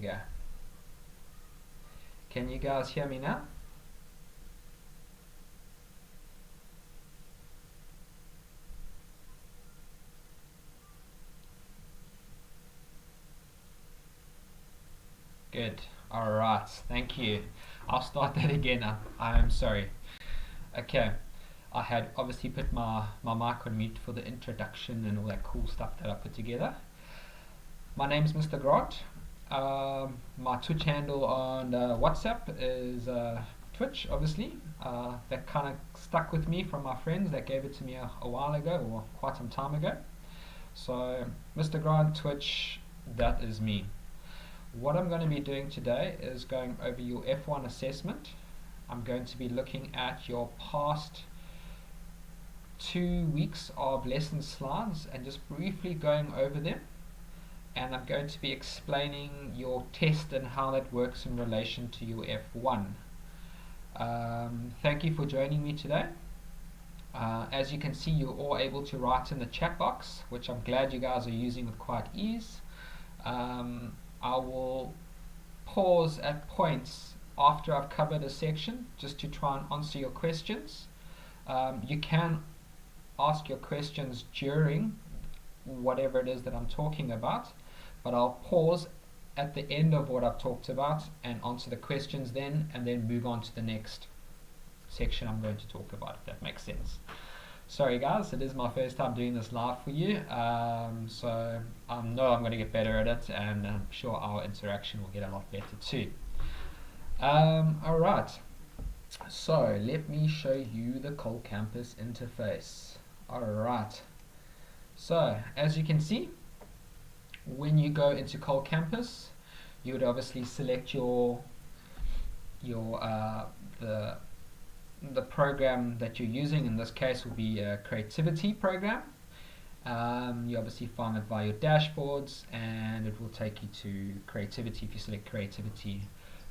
go. Can you guys hear me now? Good. Alright, thank you. I'll start that again. I'm sorry. Okay. I had obviously put my mic on mute for the introduction and all that cool stuff that I put together. My name is Mr. Grant. My Twitch handle on WhatsApp is Twitch, obviously. That kind of stuck with me from my friends that gave it to me a while ago, or quite some time ago. So, Mr. Grant, Twitch, that is me. What I'm going to be doing today is going over your F1 assessment. I'm going to be looking at your past 2 weeks of lesson slides and just briefly going over them. And I'm going to be explaining your test and how that works in relation to your F1. Thank you for joining me today. As you can see, you're all able to write in the chat box, which I'm glad you guys are using with quite ease. I will pause at points after I've covered a section just to try and answer your questions. You can ask your questions during whatever it is that I'm talking about, but I'll pause at the end of what I've talked about and answer the questions then, and then move on to the next section I'm going to talk about, if that makes sense. Sorry guys, it is my first time doing this live for you, so I know I'm going to get better at it, and I'm sure our interaction will get a lot better too. Alright, so let me show you the Cole Campus interface. Alright, so as you can see, when you go into Cole Campus, you would obviously select the program that you're using. In this case will be a creativity program. You obviously find it via your dashboards, and it will take you to creativity if you select creativity.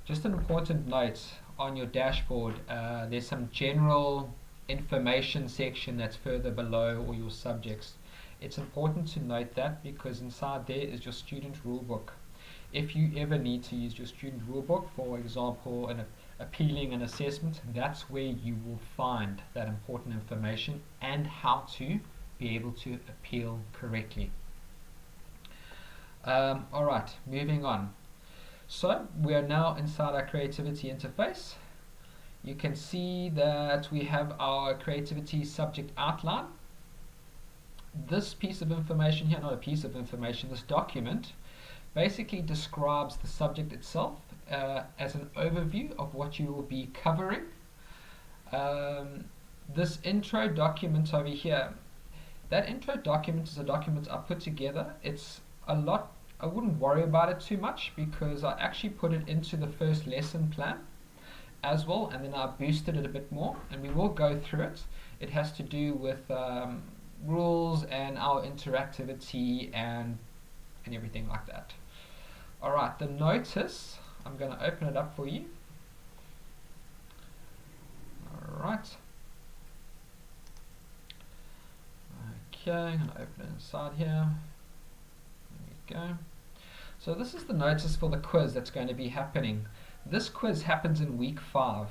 Just an important note on your dashboard, there's some general information section that's further below all your subjects. It's important to note that because inside there is your student rulebook. If you ever need to use your student rulebook, for example, appealing an assessment, that's where you will find that important information and how to be able to appeal correctly. Alright, moving on. So we are now inside our creativity interface. You can see that we have our creativity subject outline. This piece of information here, not a piece of information, this document basically describes the subject itself as an overview of what you will be covering. This intro document over here, that intro document is a document I put together. It's a lot, I wouldn't worry about it too much because I actually put it into the first lesson plan as well, and then I boosted it a bit more, and we will go through it. It has to do with rules and our interactivity and everything like that. Alright, the notice, I'm going to open it up for you. Alright. Okay, I'm going to open it inside here. There we go. So this is the notice for the quiz that's going to be happening. This quiz happens in week 5.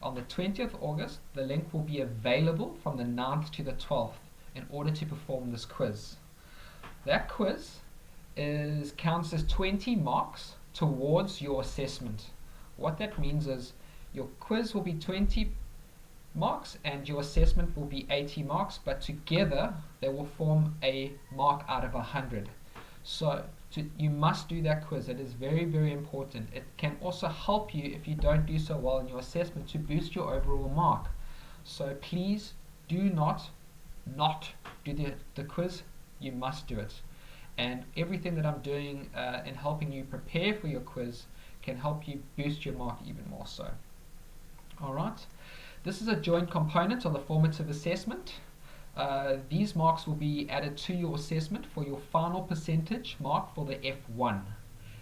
On the 20th of August, the link will be available from the 9th to the 12th in order to perform this quiz. That quiz counts as 20 marks towards your assessment. What that means is your quiz will be 20 marks and your assessment will be 80 marks, but together they will form a mark out of 100. So you must do that quiz. It is very, very important. It can also help you if you don't do so well in your assessment to boost your overall mark. So please do not do the quiz. You must do it. And everything that I'm doing in helping you prepare for your quiz can help you boost your mark even more so. Alright, this is a joint component of the formative assessment. These marks will be added to your assessment for your final percentage mark for the F1.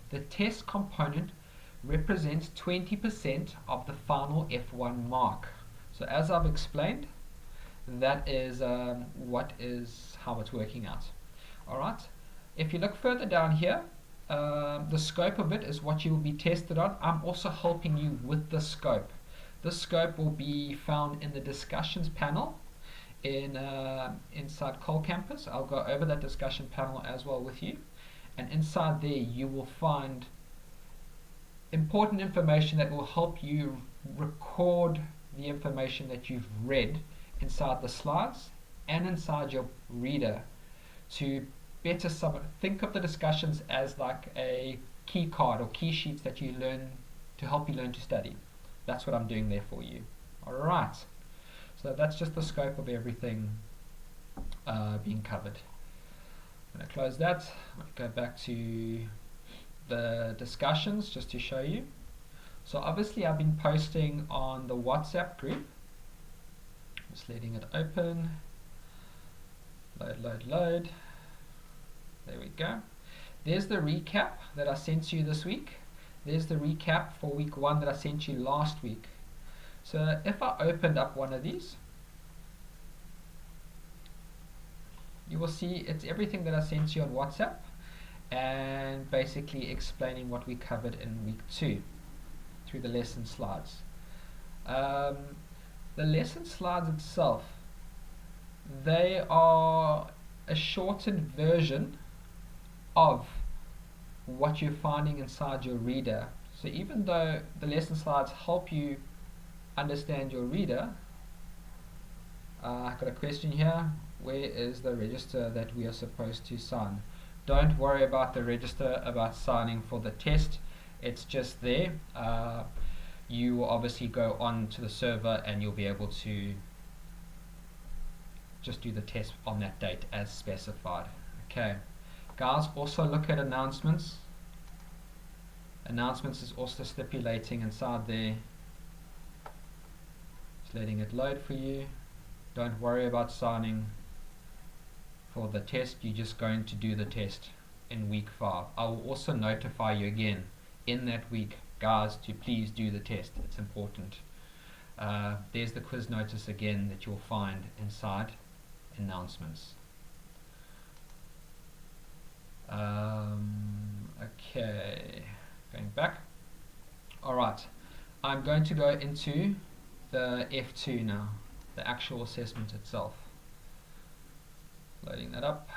The test component represents 20% of the final F1 mark. So as I've explained, that is how it's working out. Alright, if you look further down here, the scope of it is what you will be tested on. I'm also helping you with the scope. The scope will be found in the discussions panel inside Cole Campus. I'll go over that discussion panel as well with you, and inside there you will find important information that will help you record the information that you've read inside the slides and inside your reader to better think of the discussions as like a key card or key sheets that you learn to help you learn to study. That's what I'm doing there for you. Alright, so that's just the scope of everything being covered. I'm going to close that. I'm going to go back to the discussions just to show you. So obviously I've been posting on the WhatsApp group. Just letting it open. Load. There we go. There's the recap that I sent to you this week. There's the recap for week 1 that I sent you last week. So if I opened up one of these, you will see it's everything that I sent you on WhatsApp and basically explaining what we covered in week 2 through the lesson slides. The lesson slides itself, they are a shortened version of what you're finding inside your reader. So even though the lesson slides help you understand your reader, I've got a question here. Where is the register that we are supposed to sign? Don't worry about the register about signing for the test. It's just there. You will obviously go on to the server and you'll be able to just do the test on that date as specified. Okay, guys, also look at announcements. Announcements is also stipulating inside there. Just letting it load for you. Don't worry about signing for the test. You're just going to do the test in week 5. I will also notify you again in that week, guys, to please do the test. It's important. There's the quiz notice again that you'll find inside announcements. Okay, going back. Alright, I'm going to go into the F2 now, the actual assessment itself. Loading that up.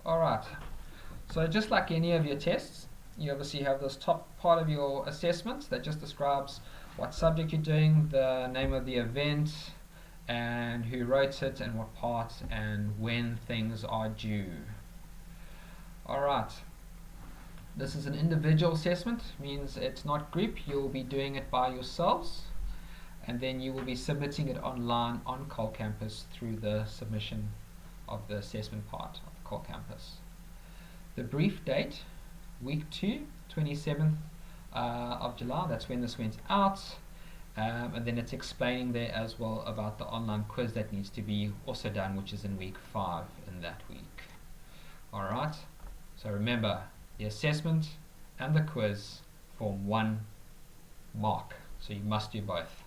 Alright, so just like any of your tests, you obviously have this top part of your assessment that just describes what subject you're doing, the name of the event, and who wrote it, and what part, and when things are due. Alright, this is an individual assessment, means it's not group. You'll be doing it by yourselves, and then you will be submitting it online on Cole Campus through the submission of the assessment part of Cole Campus. The brief date, week 2, 27th of July, that's when this went out, and then it's explaining there as well about the online quiz that needs to be also done, which is in week 5 in that week. Alright, so remember, the assessment and the quiz form 1 mark, so you must do both.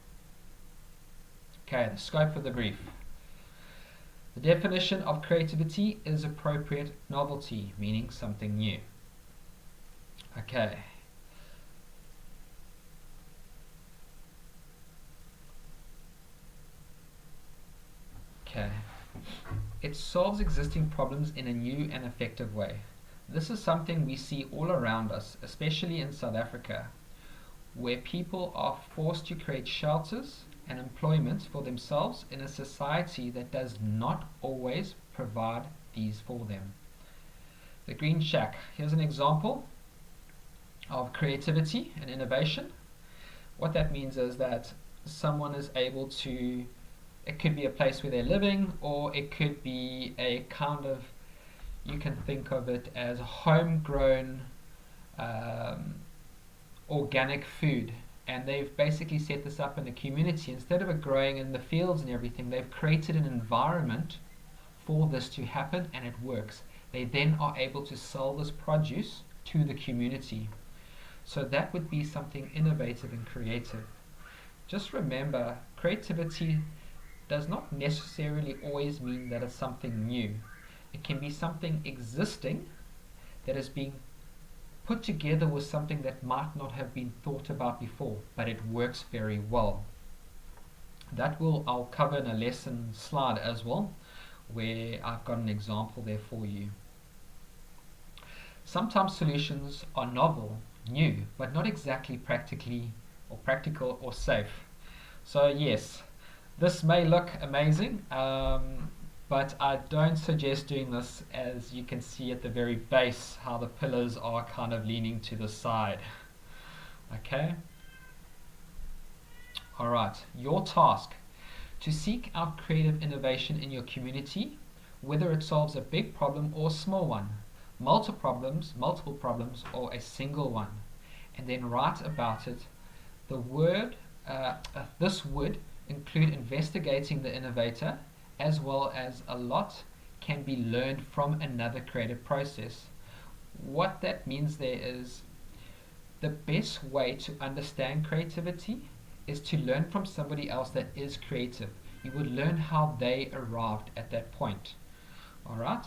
Okay, the scope of the brief. The definition of creativity is appropriate novelty, meaning something new. Okay. It solves existing problems in a new and effective way. This is something we see all around us, especially in South Africa, where people are forced to create shelters and employment for themselves in a society that does not always provide these for them. The Green Shack. Here's an example of creativity and innovation. What that means is that someone is able to, it could be a place where they're living, or it could be a kind of, you can think of it as homegrown organic food, and they've basically set this up in a community. Instead of it growing in the fields and everything, they've created an environment for this to happen, and it works. They then are able to sell this produce to the community. So that would be something innovative and creative. Just remember, creativity does not necessarily always mean that it's something new. It can be something existing that is being put together with something that might not have been thought about before, but it works very well. I'll cover in a lesson slide as well, where I've got an example there for you. Sometimes solutions are novel, new, but not exactly practical or safe. So yes, this may look amazing, but I don't suggest doing this. As you can see at the very base, how the pillars are kind of leaning to the side. Okay? Alright, your task: to seek out creative innovation in your community, whether it solves a big problem or a small one, multiple problems, or a single one, and then write about it. This would include investigating the innovator, as well as a lot can be learned from another creative process. What that means there is the best way to understand creativity is to learn from somebody else that is creative. You would learn how they arrived at that point. Alright?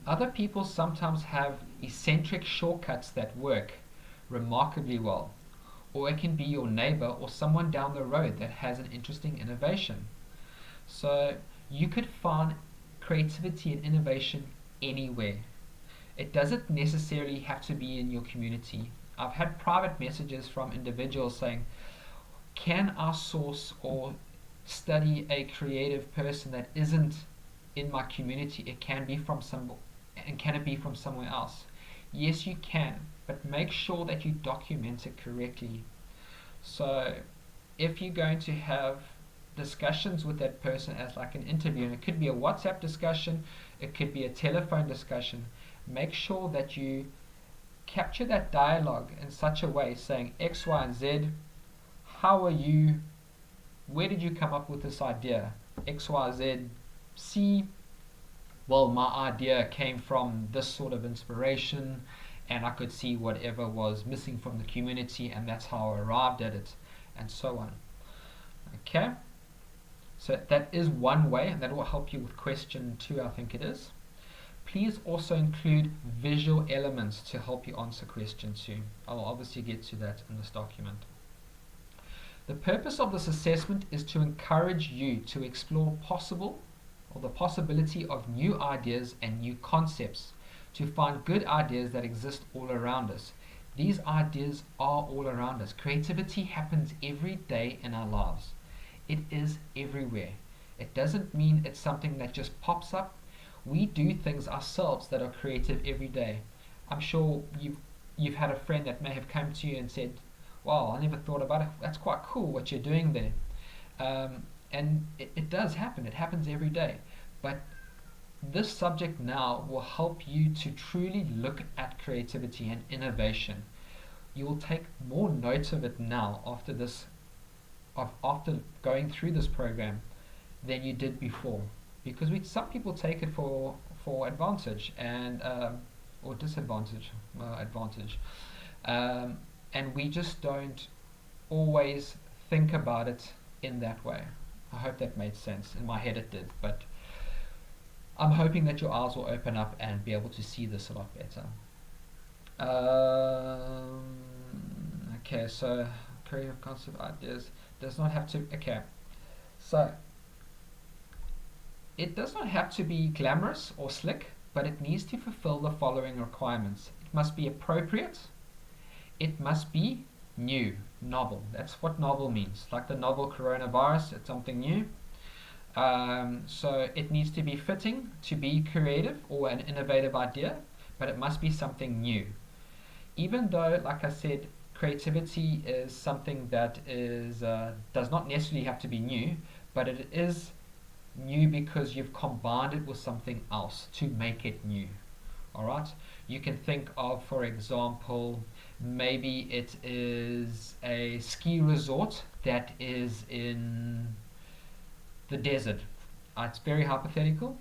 Other people sometimes have eccentric shortcuts that work remarkably well. Or it can be your neighbor or someone down the road that has an interesting innovation. So you could find creativity and innovation anywhere. It doesn't necessarily have to be in your community. I've had private messages from individuals saying, can I source or study a creative person that isn't in my community? It can be from and can it be from somewhere else? Yes, you can, but make sure that you document it correctly. So if you're going to have discussions with that person as like an interview, and it could be a WhatsApp discussion, it could be a telephone discussion, make sure that you capture that dialogue in such a way, saying X, Y, and Z, how are you, where did you come up with this idea? X, Y, Z, C, well, my idea came from this sort of inspiration, and I could see whatever was missing from the community, and that's how I arrived at it, and so on. Okay, so that is one way, and that will help you with question 2, I think it is. Please also include visual elements to help you answer question 2. I'll obviously get to that in this document. The purpose of this assessment is to encourage you to explore the possibility of new ideas and new concepts, to find good ideas that exist all around us. These ideas are all around us. Creativity happens every day in our lives. It is everywhere. It doesn't mean it's something that just pops up. We do things ourselves that are creative every day. I'm sure you've had a friend that may have come to you and said, wow, I never thought about it. That's quite cool what you're doing there. And it does happen. It happens every day. But this subject now will help you to truly look at creativity and innovation. You will take more note of it now after going through this program than you did before, because some people take it for advantage and or disadvantage, advantage, and we just don't always think about it in that way. I hope that made sense. In my head it did, but I'm hoping that your eyes will open up and be able to see this a lot better. Okay, so creative concept ideas does not have to, okay, so it does not have to be glamorous or slick, but it needs to fulfill the following requirements. It must be appropriate, it must be new, novel. That's what novel means, like the novel coronavirus, it's something new. So it needs to be fitting to be creative or an innovative idea, but it must be something new. Even though, like I said, creativity is something that is does not necessarily have to be new, but it is new because you've combined it with something else to make it new. Alright? You can think of, for example, maybe it is a ski resort that is in the desert. It's very hypothetical,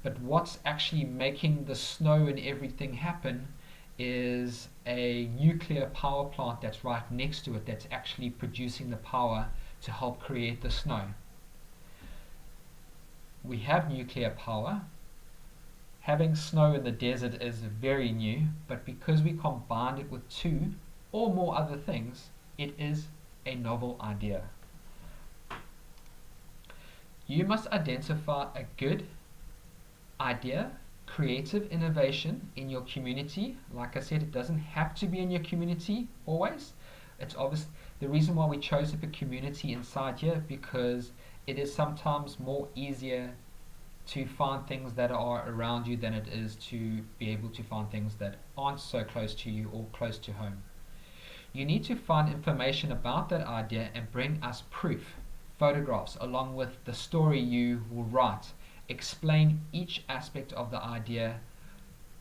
but what's actually making the snow and everything happen is a nuclear power plant that's right next to it that's actually producing the power to help create the snow. we have nuclear power. Having snow in the desert is very new, but because we combined it with two or more other things, it is a novel idea. You must identify a good idea, creative innovation in your community. Like I said, it doesn't have to be in your community always. It's obvious the reason why we chose to put community inside here, because it is sometimes more easier to find things that are around you than it is to be able to find things that aren't so close to you or close to home. You need to find information about that idea and bring us proof, photographs, along with the story you will write. Explain each aspect of the idea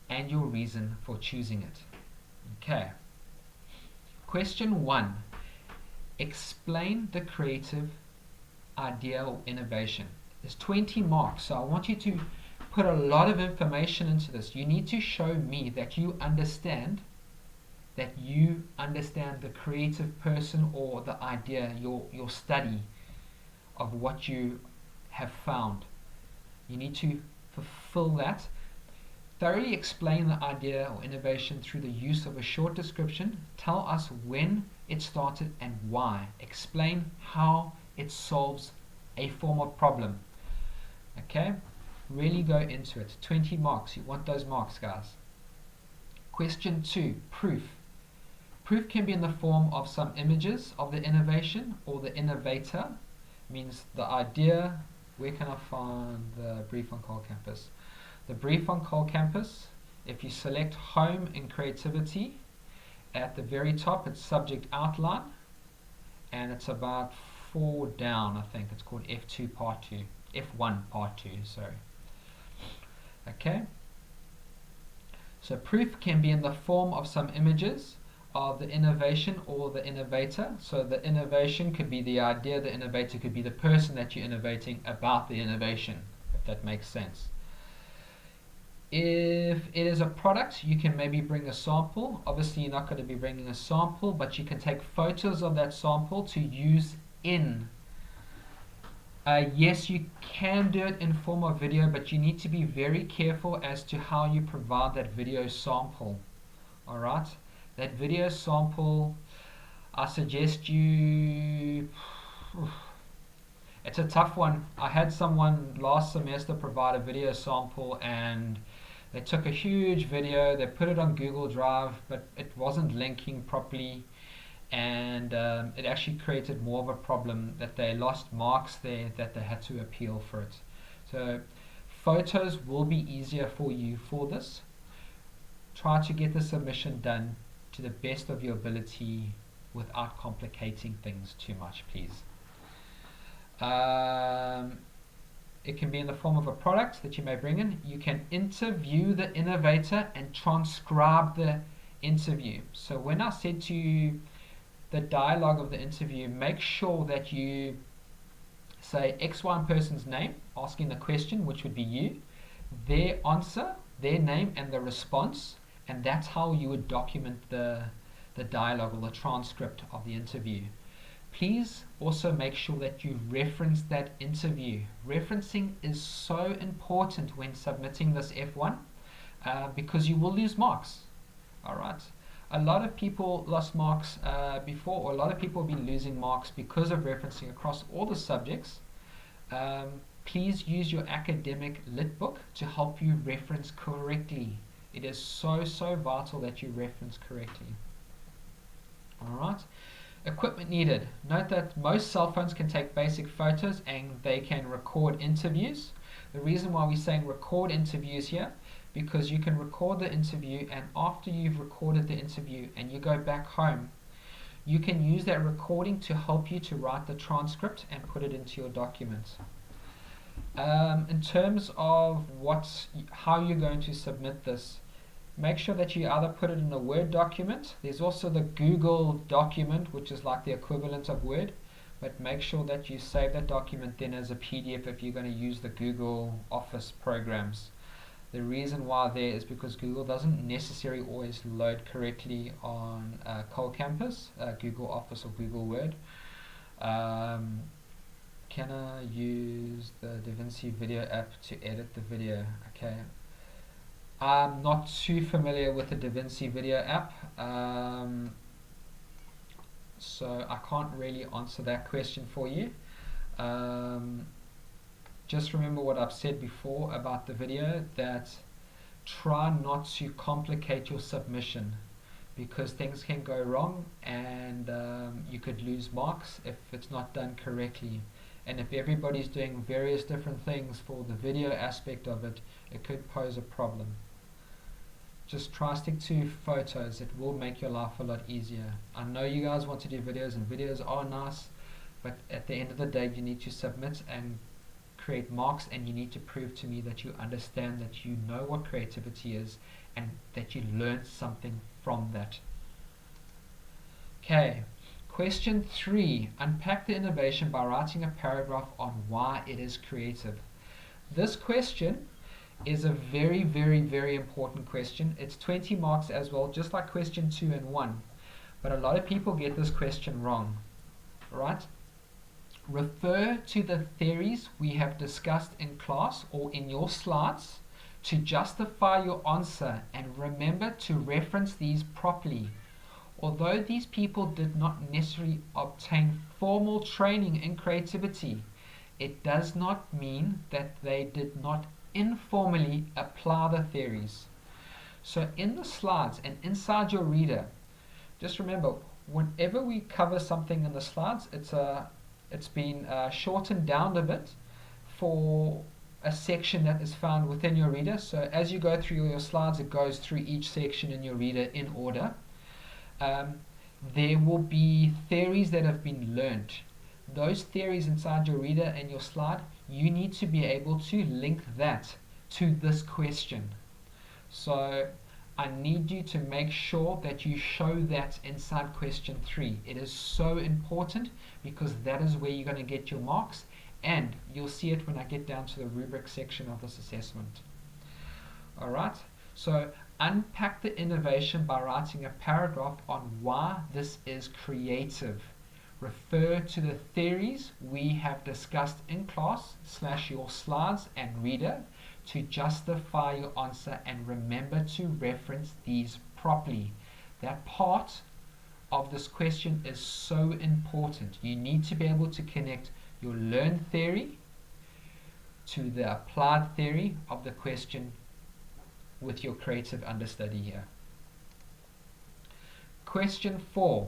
and your reason for choosing it. Okay. Question 1. Explain the creative idea or innovation. There's 20 marks, so I want you to put a lot of information into this. You need to show me that you understand the creative person or the idea, your study of what you have found. You need to fulfill that. Thoroughly explain the idea or innovation through the use of a short description. Tell us when it started and why. Explain how it solves a form of problem. Okay? Really go into it. 20 marks. You want those marks, guys. Question 2. Proof. Proof can be in the form of some images of the innovation or the innovator. Means the idea. Where can I find the brief on Cole Campus? The brief on Cole Campus, if you select Home and Creativity, at the very top it's subject outline, and it's about 4 down, I think. It's called F2 part 2. F1 part 2, sorry. Okay? So proof can be in the form of some images of the innovation or the innovator. So the innovation could be the idea, the innovator could be the person that you're innovating about the innovation, if that makes sense. If it is a product, you can maybe bring a sample. Obviously you're not going to be bringing a sample, but you can take photos of that sample to use in. Yes, you can do it in form of video, but you need to be very careful as to how you provide that video sample. Alright? That video sample, I suggest you... It's a tough one. I had someone last semester provide a video sample, and they took a huge video, they put it on Google Drive, but it wasn't linking properly, and it actually created more of a problem that they lost marks there, that they had to appeal for it. So photos will be easier for you for this. Try to get the submission done to the best of your ability without complicating things too much, please. It can be in the form of a product that you may bring in. You can interview the innovator and transcribe the interview. So when I said to you the dialogue of the interview, make sure that you say XY person's name, asking the question, which would be you, their answer, their name, and the response, and that's how you would document the dialogue or the transcript of the interview. Please also make sure that you reference that interview. Referencing is so important when submitting this F1 because you will lose marks. Alright, a lot of people lost marks before, or a lot of people have been losing marks because of referencing across all the subjects. Please use your academic lit book to help you reference correctly. It is so vital that you reference correctly. Alright. Equipment needed. Note that most cell phones can take basic photos and they can record interviews. The reason why we're saying record interviews here, because you can record the interview, and after you've recorded the interview and you go back home, you can use that recording to help you to write the transcript and put it into your document. In terms of how you're going to submit this, make sure that you either put it in a Word document. There's also the Google document, which is like the equivalent of Word, but make sure that you save that document then as a PDF if you're going to use the Google Office programs. The reason why there is because Google doesn't necessarily always load correctly on Cole Campus, Google Office or Google Word. Can I use the DaVinci video app to edit the video? Okay. I'm not too familiar with the DaVinci video app, so I can't really answer that question for you. Just remember what I've said before about the video, that try not to complicate your submission, because things can go wrong and you could lose marks if it's not done correctly. And if everybody's doing various different things for the video aspect of it, it could pose a problem. Just try stick to photos. It will make your life a lot easier. I know you guys want to do videos, and videos are nice, but at the end of the day you need to submit and create marks, and you need to prove to me that you understand, that you know what creativity is, and that you learned something from that. Okay, question 3. Unpack the innovation by writing a paragraph on why it is creative. This question is a very, very, very important question. It's 20 marks as well, just like question 2 and 1. But a lot of people get this question wrong, right? Refer to the theories we have discussed in class or in your slides to justify your answer, and remember to reference these properly. Although these people did not necessarily obtain formal training in creativity, it does not mean that they did not informally apply the theories. So in the slides and inside your reader, just remember, whenever we cover something in the slides, it's been shortened down a bit for a section that is found within your reader. So as you go through your slides, it goes through each section in your reader in order. There will be theories that have been learned. Those theories inside your reader and your slide, you need to be able to link that to this question. So I need you to make sure that you show that inside question 3. It is so important, because that is where you're going to get your marks, and you'll see it when I get down to the rubric section of this assessment. Alright, so unpack the innovation by writing a paragraph on why this is creative. Refer to the theories we have discussed in class / your slides and reader to justify your answer, and remember to reference these properly. That part of this question is so important. You need to be able to connect your learned theory to the applied theory of the question with your creative understudy here. Question 4.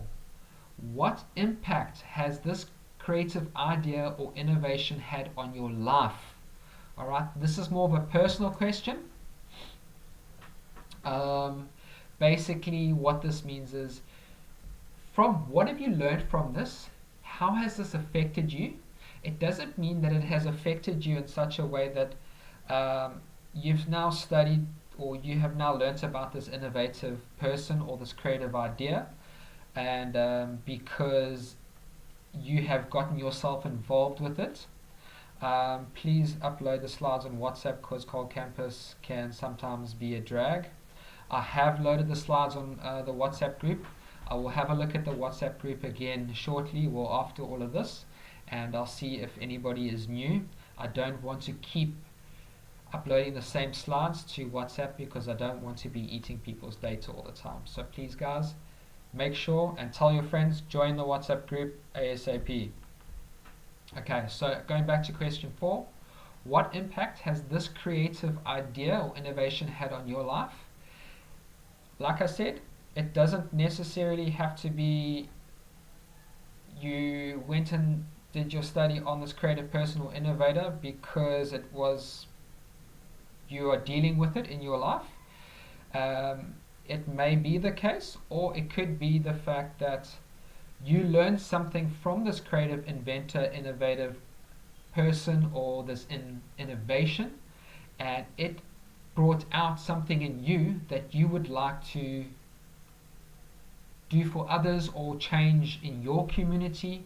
What impact has this creative idea or innovation had on your life? Alright, this is more of a personal question. Basically what this means is, from what have you learned from this? How has this affected you? It doesn't mean that it has affected you in such a way that you've now studied or you have now learnt about this innovative person or this creative idea, and because you have gotten yourself involved with it. Please upload the slides on WhatsApp, because Cold Campus can sometimes be a drag. I have loaded the slides on the WhatsApp group. I will have a look at the WhatsApp group again shortly, or after all of this, and I'll see if anybody is new. I don't want to keep uploading the same slides to WhatsApp, because I don't want to be eating people's data all the time. So please guys, make sure and tell your friends, join the WhatsApp group ASAP. Okay, so going back to question 4, what impact has this creative idea or innovation had on your life? Like I said, it doesn't necessarily have to be you went and did your study on this creative person or innovator because it was you are dealing with it in your life. It may be the case, or it could be the fact that you learned something from this creative inventor, innovative person, or this innovation, and it brought out something in you that you would like to do for others or change in your community.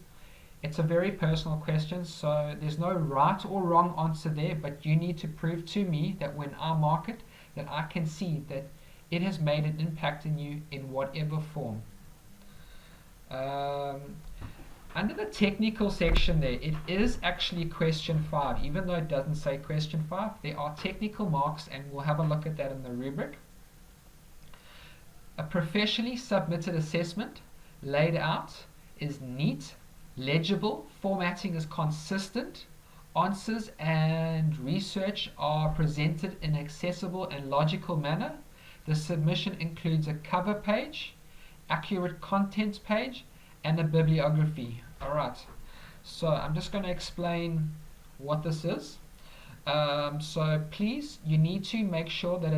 It's a very personal question, so there's no right or wrong answer there, but you need to prove to me that when I mark it, that I can see that it has made an impact in you in whatever form. Under the technical section there, it is actually question 5, even though it doesn't say question 5. There are technical marks, and we'll have a look at that in the rubric. A professionally submitted assessment laid out is neat, legible, formatting is consistent, answers and research are presented in an accessible and logical manner. The submission includes a cover page, accurate contents page, and a bibliography. Alright, so I'm just going to explain what this is. So please, you need to make sure that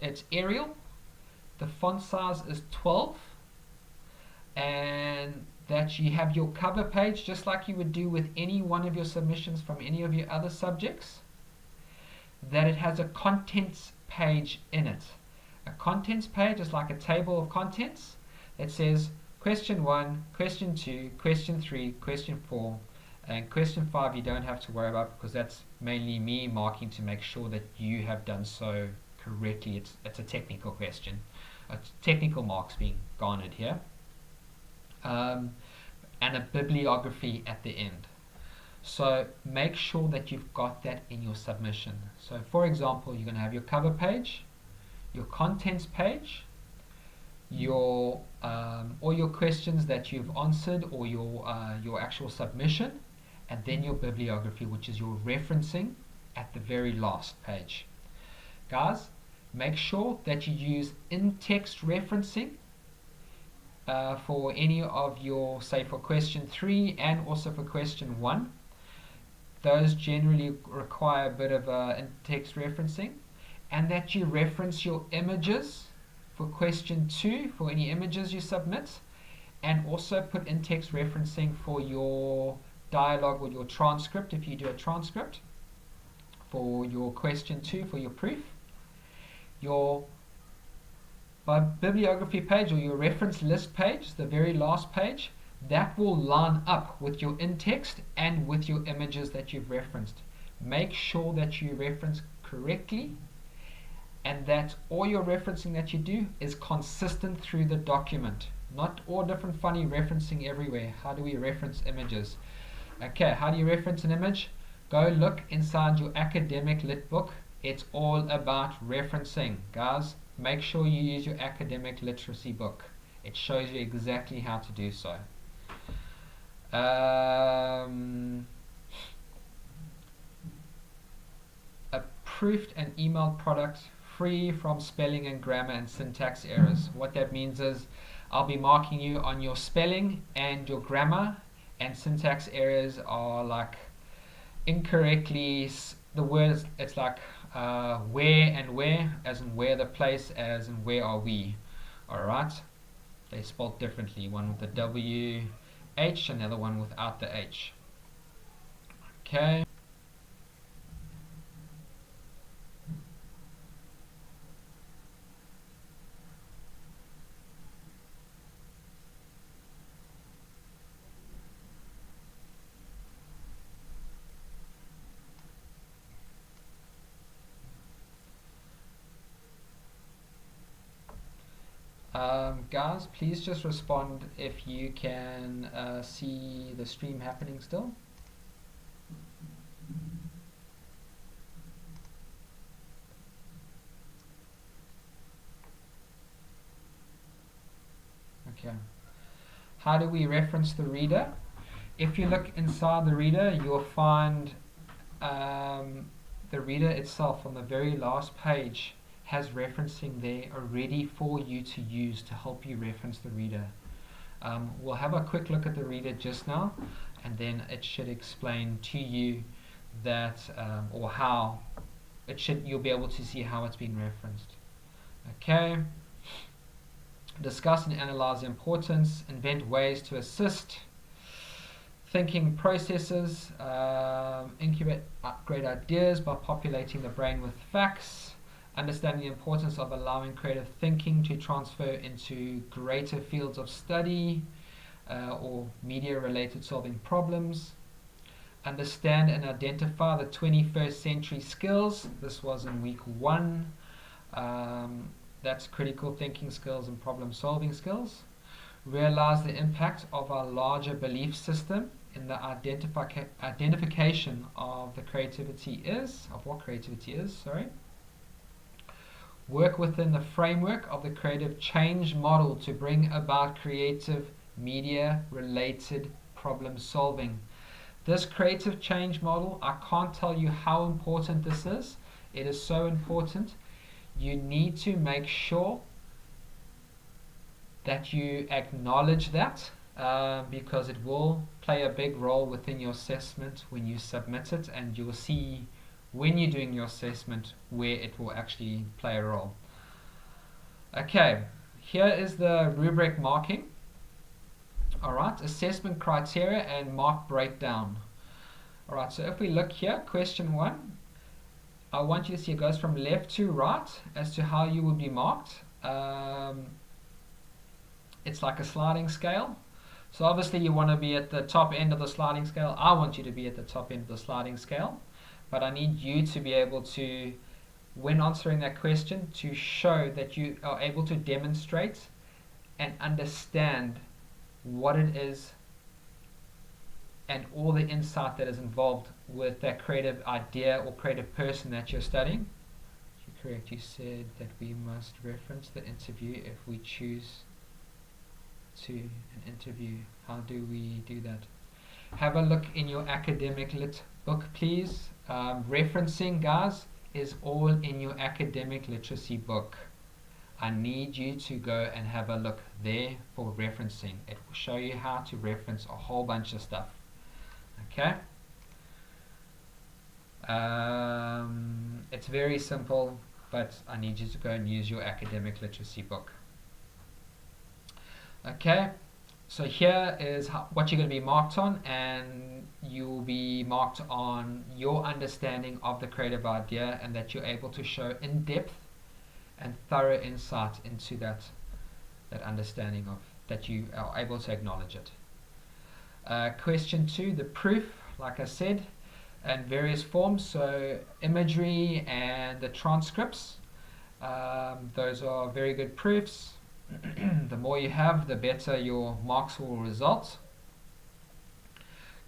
it's Arial. The font size is 12, and that you have your cover page just like you would do with any one of your submissions from any of your other subjects, that it has a contents page in it. A contents page is like a table of contents that says question 1, question 2, question 3, question 4, and question 5 you don't have to worry about, because that's mainly me marking to make sure that you have done so correctly. It's a technical question. Technical marks being garnered here. And a bibliography at the end. So make sure that you've got that in your submission. So for example, you're going to have your cover page, your contents page, your all your questions that you've answered, or your actual submission, and then your bibliography, which is your referencing at the very last page. Guys, make sure that you use in-text referencing for any of your, say for question 3 and also for question 1. Those generally require a bit of in-text referencing, and that you reference your images for question 2 for any images you submit, and also put in-text referencing for your dialogue or your transcript if you do a transcript for your question 2 for your proof. Your bibliography page or your reference list page, the very last page, that will line up with your in-text and with your images that you've referenced. Make sure that you reference correctly, and that all your referencing that you do is consistent through the document. Not all different funny referencing everywhere. How do we reference images? Okay, how do you reference an image? Go look inside your academic lit book. It's all about referencing, guys. Make sure you use your academic literacy book. It shows you exactly how to do so. A proofed and emailed product free from spelling and grammar and syntax errors. What that means is I'll be marking you on your spelling and your grammar, and syntax errors are like incorrectly the words. It's like where and where, as in where the place, as in where are we. Alright, they spelled differently, one with the W H and the other one without the H. Okay. Guys, please just respond if you can see the stream happening still. Okay. How do we reference the reader? If you look inside the reader, you'll find the reader itself on the very last page has referencing there already for you to use to help you reference the reader. We'll have a quick look at the reader just now, and then it should explain to you that or how it should, you'll be able to see how it's been referenced. Okay. Discuss and analyze the importance, invent ways to assist thinking processes, incubate great ideas by populating the brain with facts, understanding the importance of allowing creative thinking to transfer into greater fields of study or media-related solving problems. Understand and identify the 21st century skills. This was in week 1. That's critical thinking skills and problem solving skills. realize the impact of our larger belief system in the identification of what creativity is, work within the framework of the creative change model to bring about creative media related problem solving. This creative change model, I can't tell you how important this is. It is so important. You need to make sure that you acknowledge that, because it will play a big role within your assessment when you submit it, and you'll see when you're doing your assessment where it will actually play a role. Okay, here is the rubric marking. Alright, assessment criteria and mark breakdown. Alright, so if we look here, question 1, I want you to see it goes from left to right as to how you will be marked. It's like a sliding scale. So obviously you want to be at the top end of the sliding scale. I want you to be at the top end of the sliding scale. But I need you to be able to, when answering that question, to show that you are able to demonstrate and understand what it is and all the insight that is involved with that creative idea or creative person that you're studying. You're correct, you said that we must reference the interview if we choose to an interview. How do we do that? Have a look in your academic lit book, please. Referencing, guys, is all in your academic literacy book. I need you to go and have a look there for referencing. It will show you how to reference a whole bunch of stuff. Okay? It's very simple, but I need you to go and use your academic literacy book. Okay, so here is what you're going to be marked on, and you'll be marked on your understanding of the creative idea and that you're able to show in-depth and thorough insight into that understanding of that you are able to acknowledge it. Question 2, the proof, like I said, and various forms, so imagery and the transcripts. Those are very good proofs. The more you have, the better your marks will result.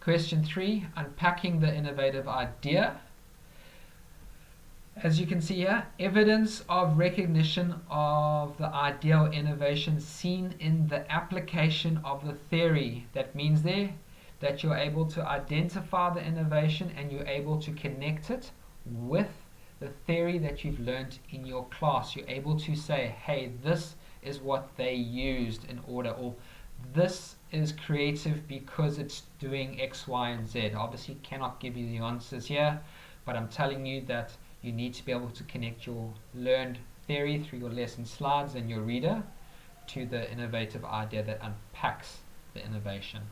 Question 3, unpacking the innovative idea. As you can see here, evidence of recognition of the idea or innovation seen in the application of the theory. That means there that you're able to identify the innovation and you're able to connect it with the theory that you've learned in your class. You're able to say, hey, this is what they used in order, or this is creative because it's doing X, Y, and Z. Obviously cannot give you the answers here, but I'm telling you that you need to be able to connect your learned theory through your lesson slides and your reader to the innovative idea that unpacks the innovation.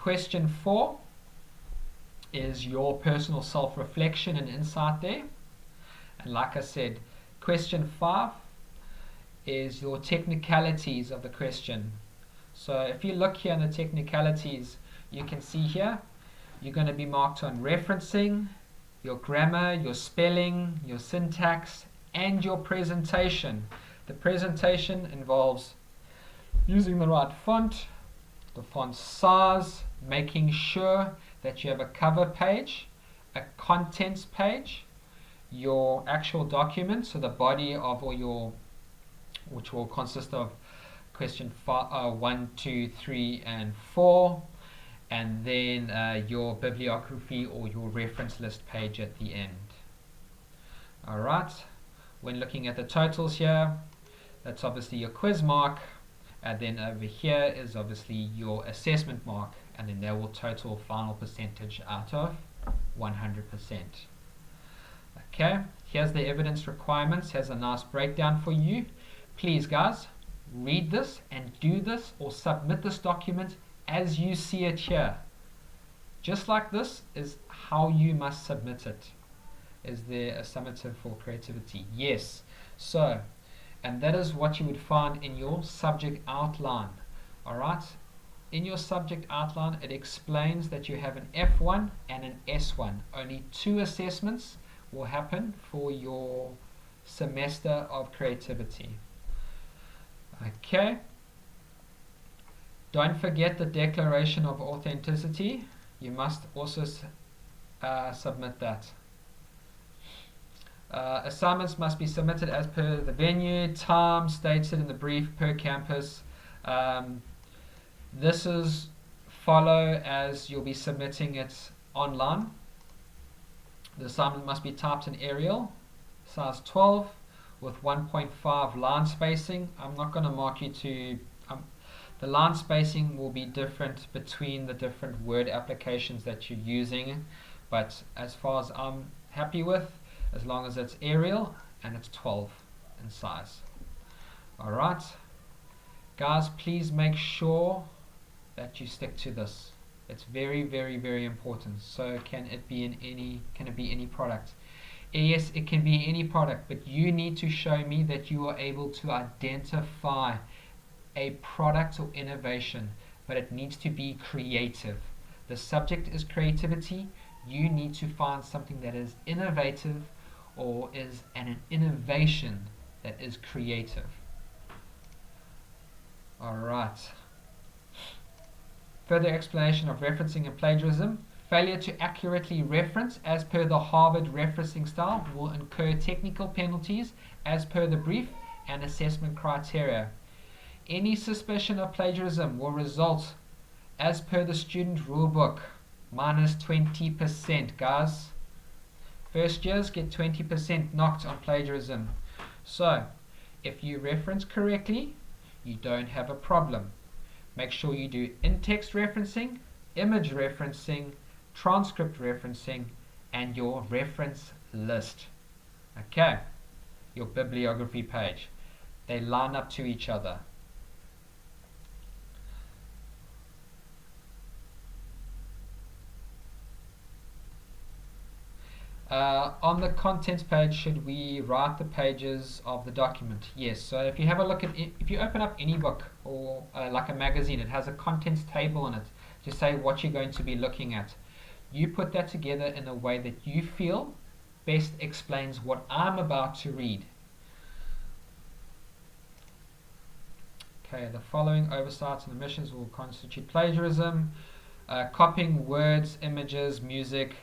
Question 4 is your personal self-reflection and insight there. And like I said, question 5 is your technicalities of the question. So if you look here in the technicalities, you can see here, you're going to be marked on referencing, your grammar, your spelling, your syntax, and your presentation. The presentation involves using the right font, the font size, making sure that you have a cover page, a contents page, your actual document, so the body of all your, which will consist of question 1, 2, 3, and 4, and then your bibliography or your reference list page at the end. Alright, when looking at the totals here, that's obviously your quiz mark, and then over here is obviously your assessment mark, and then that will total final percentage out of 100%. Okay, here's the evidence requirements. Here's a nice breakdown for you. Please guys, read this and do this or submit this document as you see it here. Just like this is how you must submit it. Is there a summative for creativity? Yes. So, and that is what you would find in your subject outline. Alright? In your subject outline, it explains that you have an F1 and an S1. Only 2 assessments will happen for your semester of creativity. Okay. Don't forget the declaration of authenticity. You must also submit that. Assignments must be submitted as per the venue, time stated in the brief per campus. This is follow as you'll be submitting it online. The assignment must be typed in Arial, size 12, with 1.5 line spacing. I'm not going to mark you to... the line spacing will be different between the different Word applications that you're using, but as far as I'm happy with, as long as it's Arial and it's 12 in size. Alright, guys, please make sure that you stick to this. It's very, very, very important. So can it be any product? Yes, it can be any product, but you need to show me that you are able to identify a product or innovation, but it needs to be creative. The subject is creativity. You need to find something that is innovative or is an innovation that is creative. Alright. Further explanation of referencing and plagiarism. Failure to accurately reference as per the Harvard referencing style will incur technical penalties as per the brief and assessment criteria. Any suspicion of plagiarism will result, as per the student rulebook, minus 20%, guys. First years get 20% knocked on plagiarism. So, if you reference correctly, you don't have a problem. Make sure you do in-text referencing, image referencing, transcript referencing, and your reference list. Okay, your bibliography page. They line up to each other. On the contents page, should we write the pages of the document? Yes. So if you have a look at it, if you open up any book or like a magazine, it has a contents table in it to say what you're going to be looking at. You put that together in a way that you feel best explains what I'm about to read. Okay, the following oversights and omissions will constitute plagiarism. Copying words, images, music,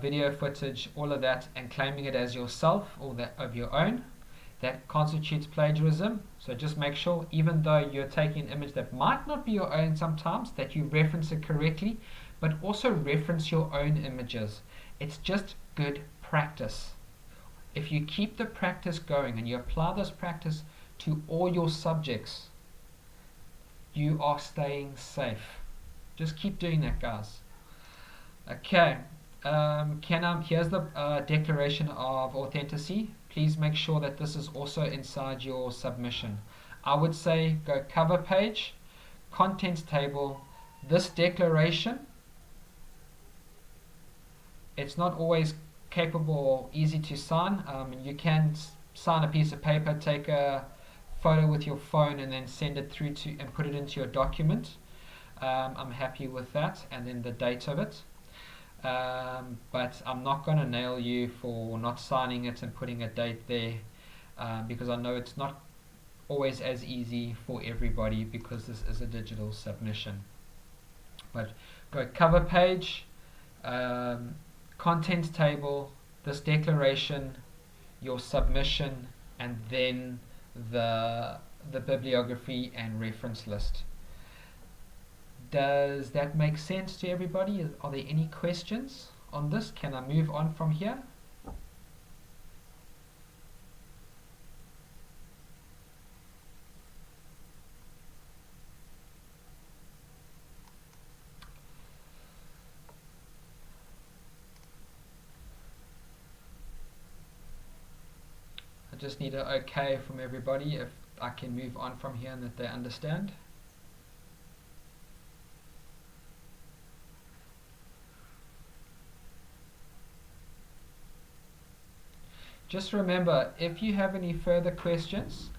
video footage, all of that, and claiming it as yourself or that of your own, that constitutes plagiarism. So just make sure, even though you're taking an image that might not be your own sometimes, that you reference it correctly, but also reference your own images. It's just good practice. If you keep the practice going and you apply this practice to all your subjects, you are staying safe. Just keep doing that, guys. Okay. Here's the declaration of authenticity. Please make sure that this is also inside your submission. I would say go cover page, contents table, this declaration. It's not always capable or easy to sign. You can sign a piece of paper, take a photo with your phone, and then send it through to and put it into your document. I'm happy with that, and then the date of it. But I'm not going to nail you for not signing it and putting a date there, because I know it's not always as easy for everybody because this is a digital submission. But go cover page, contents table, this declaration, your submission, and then the bibliography and reference list. Does that make sense to everybody? Are there any questions on this? Can I move on from here? I just need an okay from everybody if I can move on from here and that they understand. Just remember, if you have any further questions,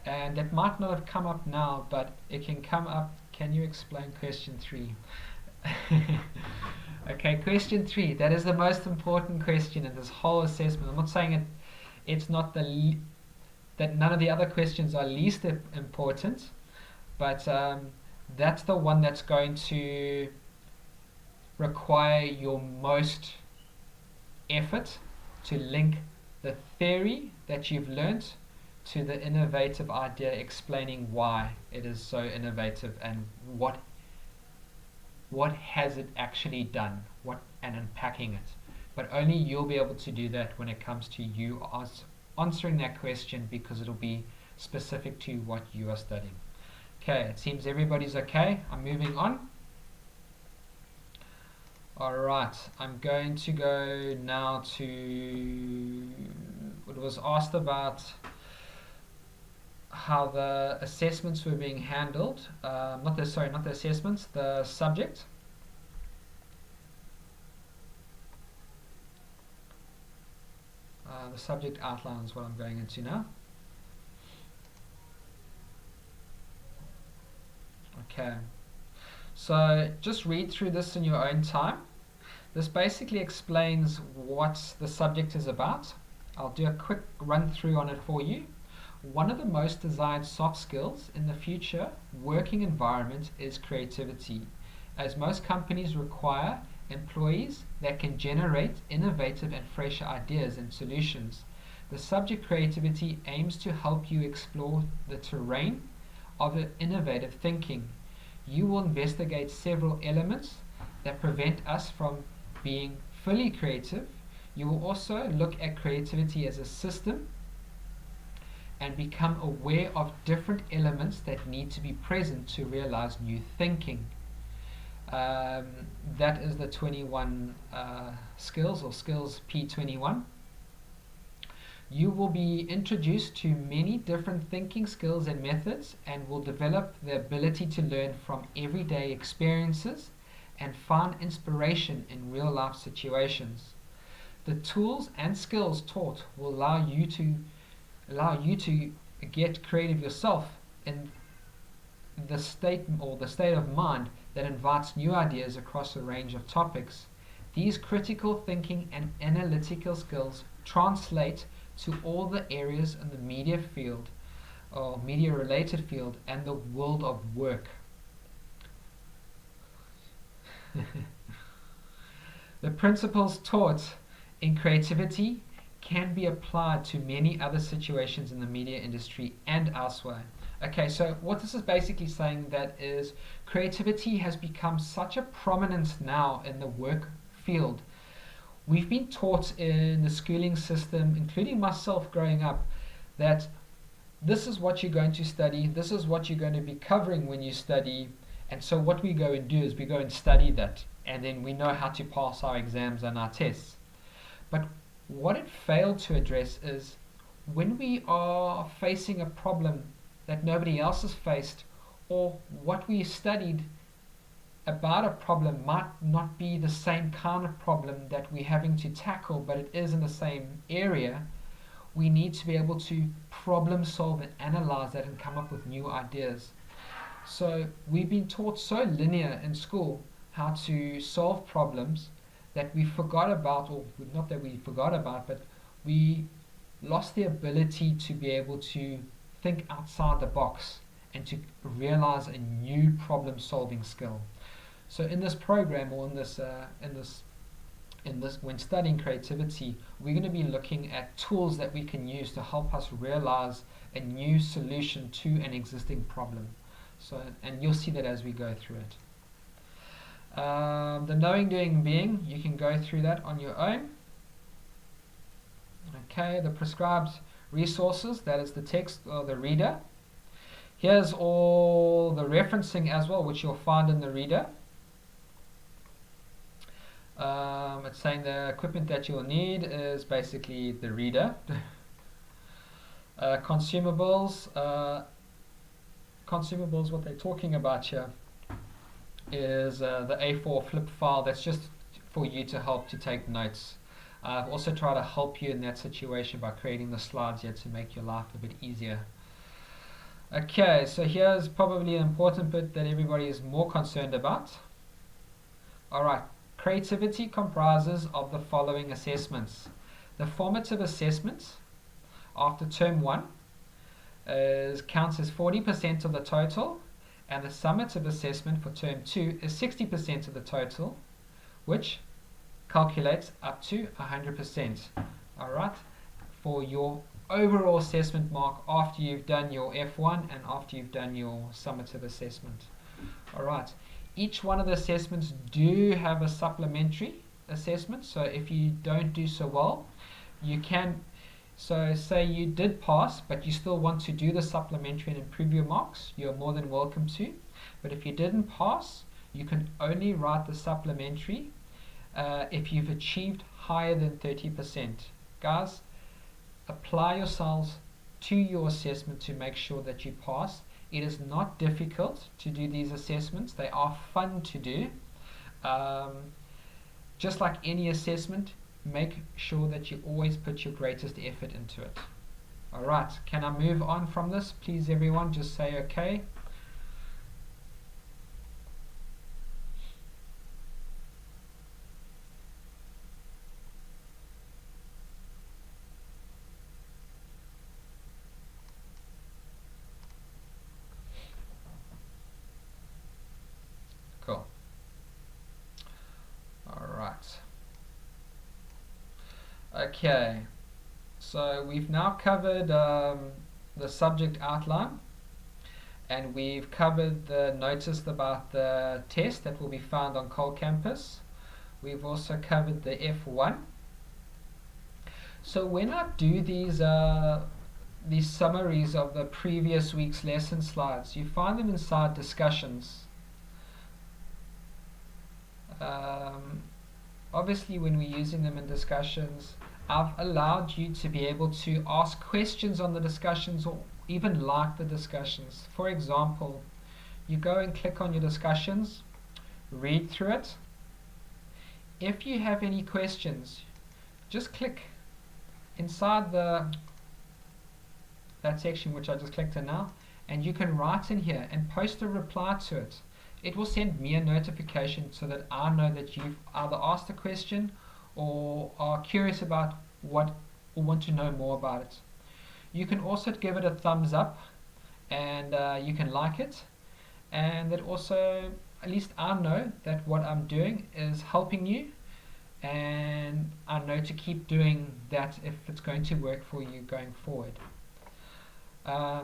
and it might not have come up now, but it can come up. Can you explain question 3? Okay, question 3. That is the most important question in this whole assessment. I'm not saying it's not that none of the other questions are least important, but that's the one that's going to require your most effort to link the theory that you've learnt to the innovative idea, explaining why it is so innovative and what has it actually done, and unpacking it. But only you'll be able to do that when it comes to you answering that question, because it'll be specific to what you are studying. Okay, it seems everybody's okay. I'm moving on. Alright, I'm going to go now to what was asked about how the assessments were being handled. Not the assessments, the subject. The subject outline is what I'm going into now. Okay, so just read through this in your own time. This basically explains what the subject is about. I'll do a quick run through on it for you. One of the most desired soft skills in the future working environment is creativity, as most companies require employees that can generate innovative and fresh ideas and solutions. The subject creativity aims to help you explore the terrain of innovative thinking. You will investigate several elements that prevent us from being fully creative. You will also look at creativity as a system and become aware of different elements that need to be present to realize new thinking. That is the 21 skills, or skills P21. You will be introduced to many different thinking skills and methods, and will develop the ability to learn from everyday experiences and find inspiration in real life situations. The tools and skills taught will allow you to get creative yourself in the state of mind that invites new ideas across a range of topics. These critical thinking and analytical skills translate to all the areas in the media field, or media related field, and the world of work. The principles taught in creativity can be applied to many other situations in the media industry and elsewhere. Okay, so what this is basically saying that is creativity has become such a prominence now in the work field. We've been taught in the schooling system, including myself growing up, that this is what you're going to study, this is what you're going to be covering when you study, and so what we go and do is we go and study that, and then we know how to pass our exams and our tests. But what it failed to address is when we are facing a problem that nobody else has faced, or what we studied about a problem might not be the same kind of problem that we're having to tackle, but it is in the same area, we need to be able to problem solve and analyze that and come up with new ideas. So we've been taught so linear in school how to solve problems that we forgot about, or not that we forgot about, but we lost the ability to be able to think outside the box and to realize a new problem solving skill. So in this program, or in this when studying creativity, we're going to be looking at tools that we can use to help us realize a new solution to an existing problem. So, and you'll see that as we go through it. The knowing, doing, being, you can go through that on your own. Okay, the prescribed resources, that is the text or the reader. Here's all the referencing as well, which you'll find in the reader. It's saying the equipment that you'll need is basically the reader. Consumables, what they're talking about here is the A4 flip file that's just for you to help to take notes. I've also tried to help you in that situation by creating the slides here to make your life a bit easier. Okay, so here's probably an important bit that everybody is more concerned about. Alright, creativity comprises of the following assessments. The formative assessments after term 1 counts as 40% of the total, and the summative assessment for term 2 is 60% of the total, which calculates up to 100%. Alright, for your overall assessment mark after you've done your F1 and after you've done your summative assessment. Alright, each one of the assessments do have a supplementary assessment, so if you don't do so well, you can, so say you did pass but you still want to do the supplementary and improve your marks, you're more than welcome to. But if you didn't pass, you can only write the supplementary if you've achieved higher than 30%. Guys, apply yourselves to your assessment to make sure that you pass. It is not difficult to do these assessments. They are fun to do. Just like any assessment, make sure that you always put your greatest effort into it. Alright, can I move on from this? Please everyone, just say okay. Cool. Alright. Okay, so we've now covered the subject outline, and we've covered the notice about the test that will be found on Cole Campus. We've also covered the F1. So when I do these summaries of the previous week's lesson slides, you find them inside discussions. Obviously when we're using them in discussions, I've allowed you to be able to ask questions on the discussions or even like the discussions. For example, you go and click on your discussions, read through it. If you have any questions, just click inside that section which I just clicked in now, and you can write in here and post a reply to it. It will send me a notification so that I know that you've either asked a question or are curious about what or want to know more about it. You can also give it a thumbs up, and you can like it, and that also, at least I know that what I'm doing is helping you, and I know to keep doing that if it's going to work for you going forward.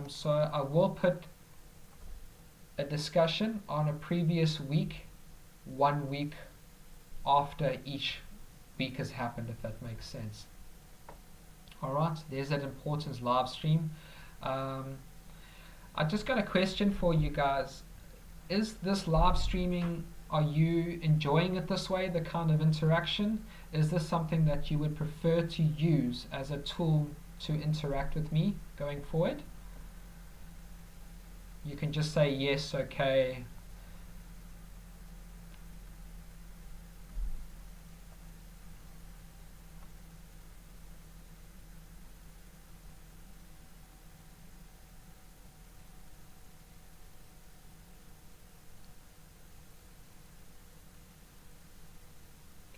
So I will put a discussion on a previous week, 1 week after each week has happened, if that makes sense. Alright, there's that importance live stream. I just got a question for you guys. Is this live streaming, are you enjoying it this way, the kind of interaction? Is this something that you would prefer to use as a tool to interact with me going forward? You can just say yes, okay.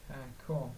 Okay, cool.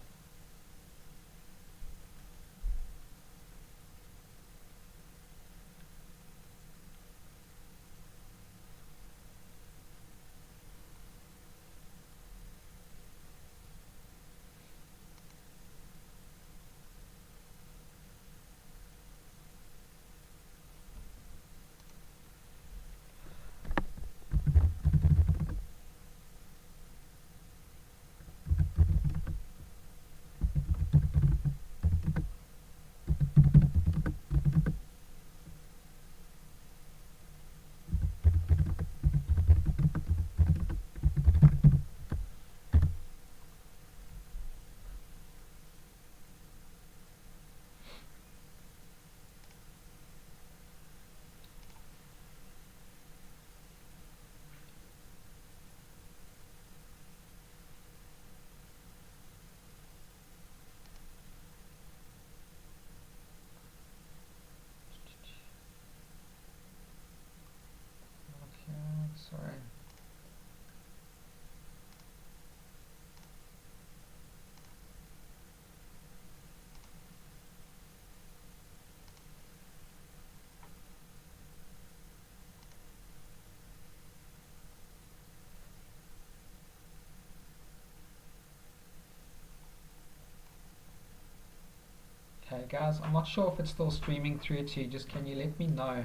guys, I'm not sure if it's still streaming through to you. Just can you let me know?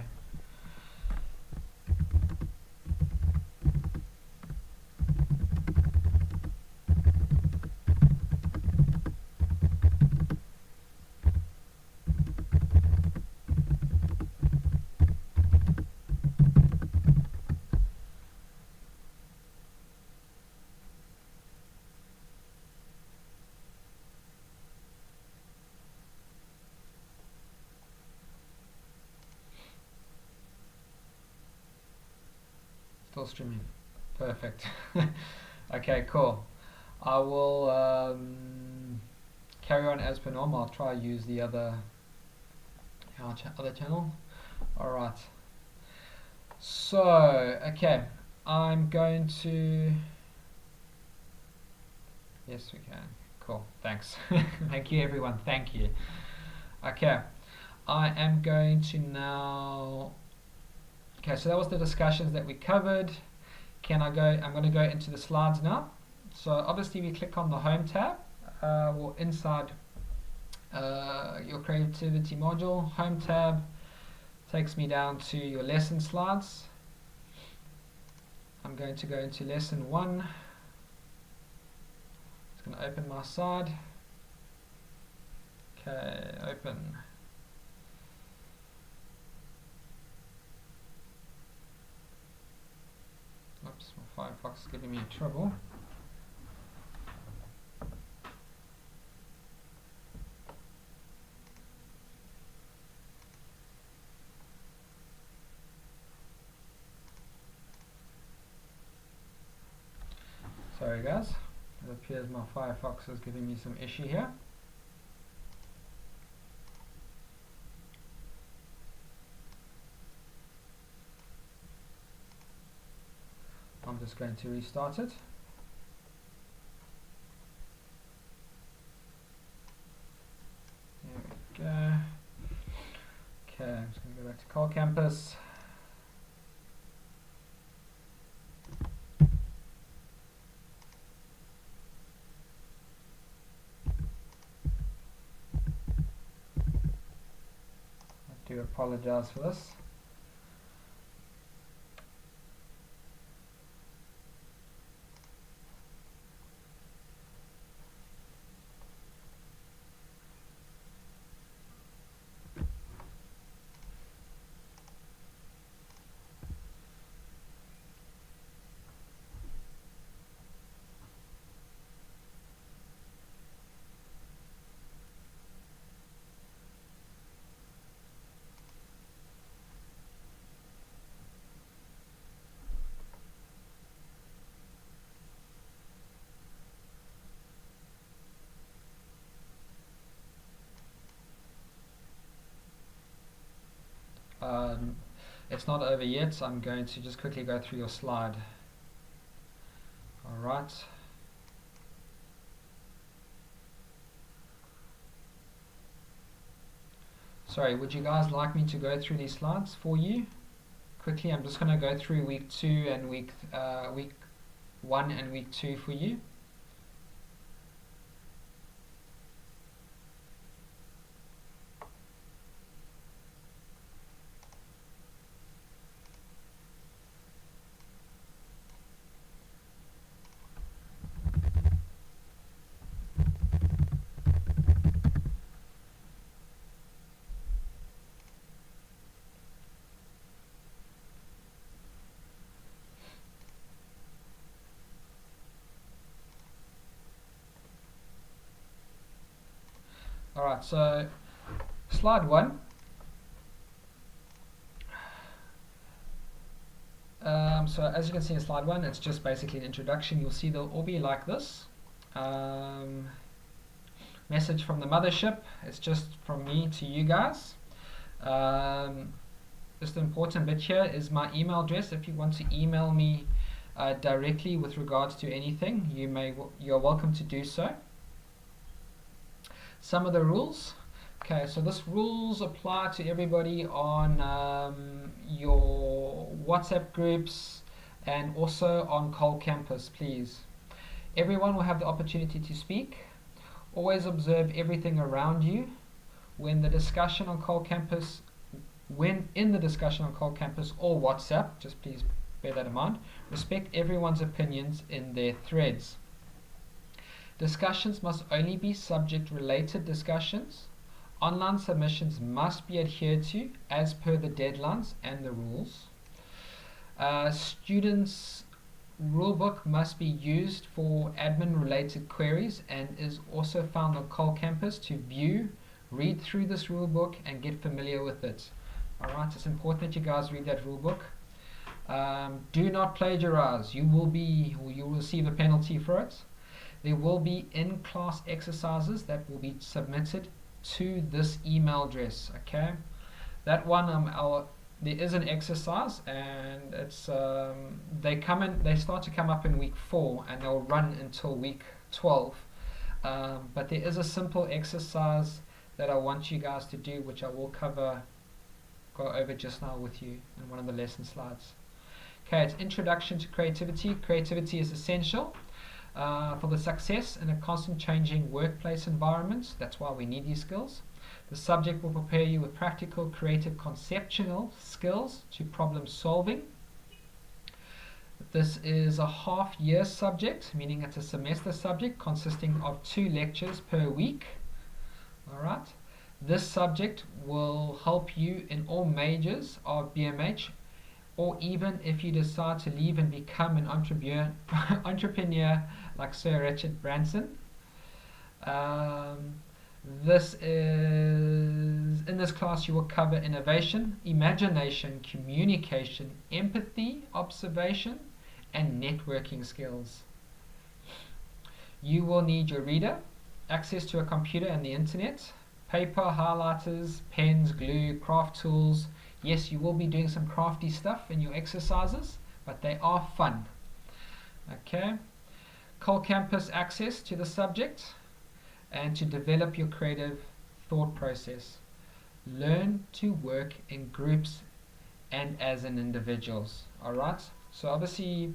Still streaming. Perfect. Okay, cool. I will carry on as per normal. I'll try use the other other channel. Alright. So, okay. I'm going to... Yes, we can. Cool. Thanks. Thank you, everyone. Thank you. Okay. I am going to now... Okay, so that was the discussions that we covered. I'm going to go into the slides now. So obviously we click on the Home tab, or inside your Creativity module. Home tab takes me down to your lesson slides. I'm going to go into lesson 1. It's going to open my side. Okay, open. Oops, my Firefox is giving me trouble. Sorry guys, it appears my Firefox is giving me some issue here. I'm just going to restart it. There we go. Okay, I'm just going to go back to Cole Campus. I do apologize for this. It's not over yet, so I'm going to just quickly go through your slide. Alright. Sorry, would you guys like me to go through these slides for you? Quickly, I'm just going to go through week 2 and week 1 and week 2 for you. Alright, so slide 1. So as you can see in slide 1, it's just basically an introduction. You'll see they'll all be like this. Message from the mothership. It's just from me to you guys. Just the important bit here is my email address. If you want to email me directly with regards to anything, you're welcome to do so. Some of the rules. Okay, so this rules apply to everybody on your WhatsApp groups and also on Cole Campus, please. Everyone will have the opportunity to speak. Always observe everything around you. when the discussion on Cole Campus, when in the discussion on Cole Campus or WhatsApp, just please bear that in mind, respect everyone's opinions in their threads. Discussions must only be subject-related discussions. Online submissions must be adhered to as per the deadlines and the rules. Students' rulebook must be used for admin-related queries and is also found on Cole Campus to view, read through this rulebook and get familiar with it. Alright, it's important that you guys read that rulebook. Do not plagiarize. You will receive a penalty for it. There will be in-class exercises that will be submitted to this email address. Okay, that one there is an exercise, and it's they start to come up in week 4 and they'll run until week 12. But there is a simple exercise that I want you guys to do, which I will go over just now with you in one of the lesson slides. Okay, it's introduction to creativity. Creativity is essential for the success in a constant changing workplace environment. That's why we need these skills. The subject will prepare you with practical, creative, conceptual skills to problem solving. This is a half-year subject, meaning it's a semester subject consisting of 2 lectures per week. Alright, this subject will help you in all majors of BMH, or even if you decide to leave and become an entrepreneur like Sir Richard Branson. In this class you will cover innovation, imagination, communication, empathy, observation, and networking skills. You will need your reader, access to a computer and the internet, paper, highlighters, pens, glue, craft tools. Yes, you will be doing some crafty stuff in your exercises, but they are fun. Okay. Cole Campus access to the subject and to develop your creative thought process. Learn to work in groups and as in individuals. Alright, so obviously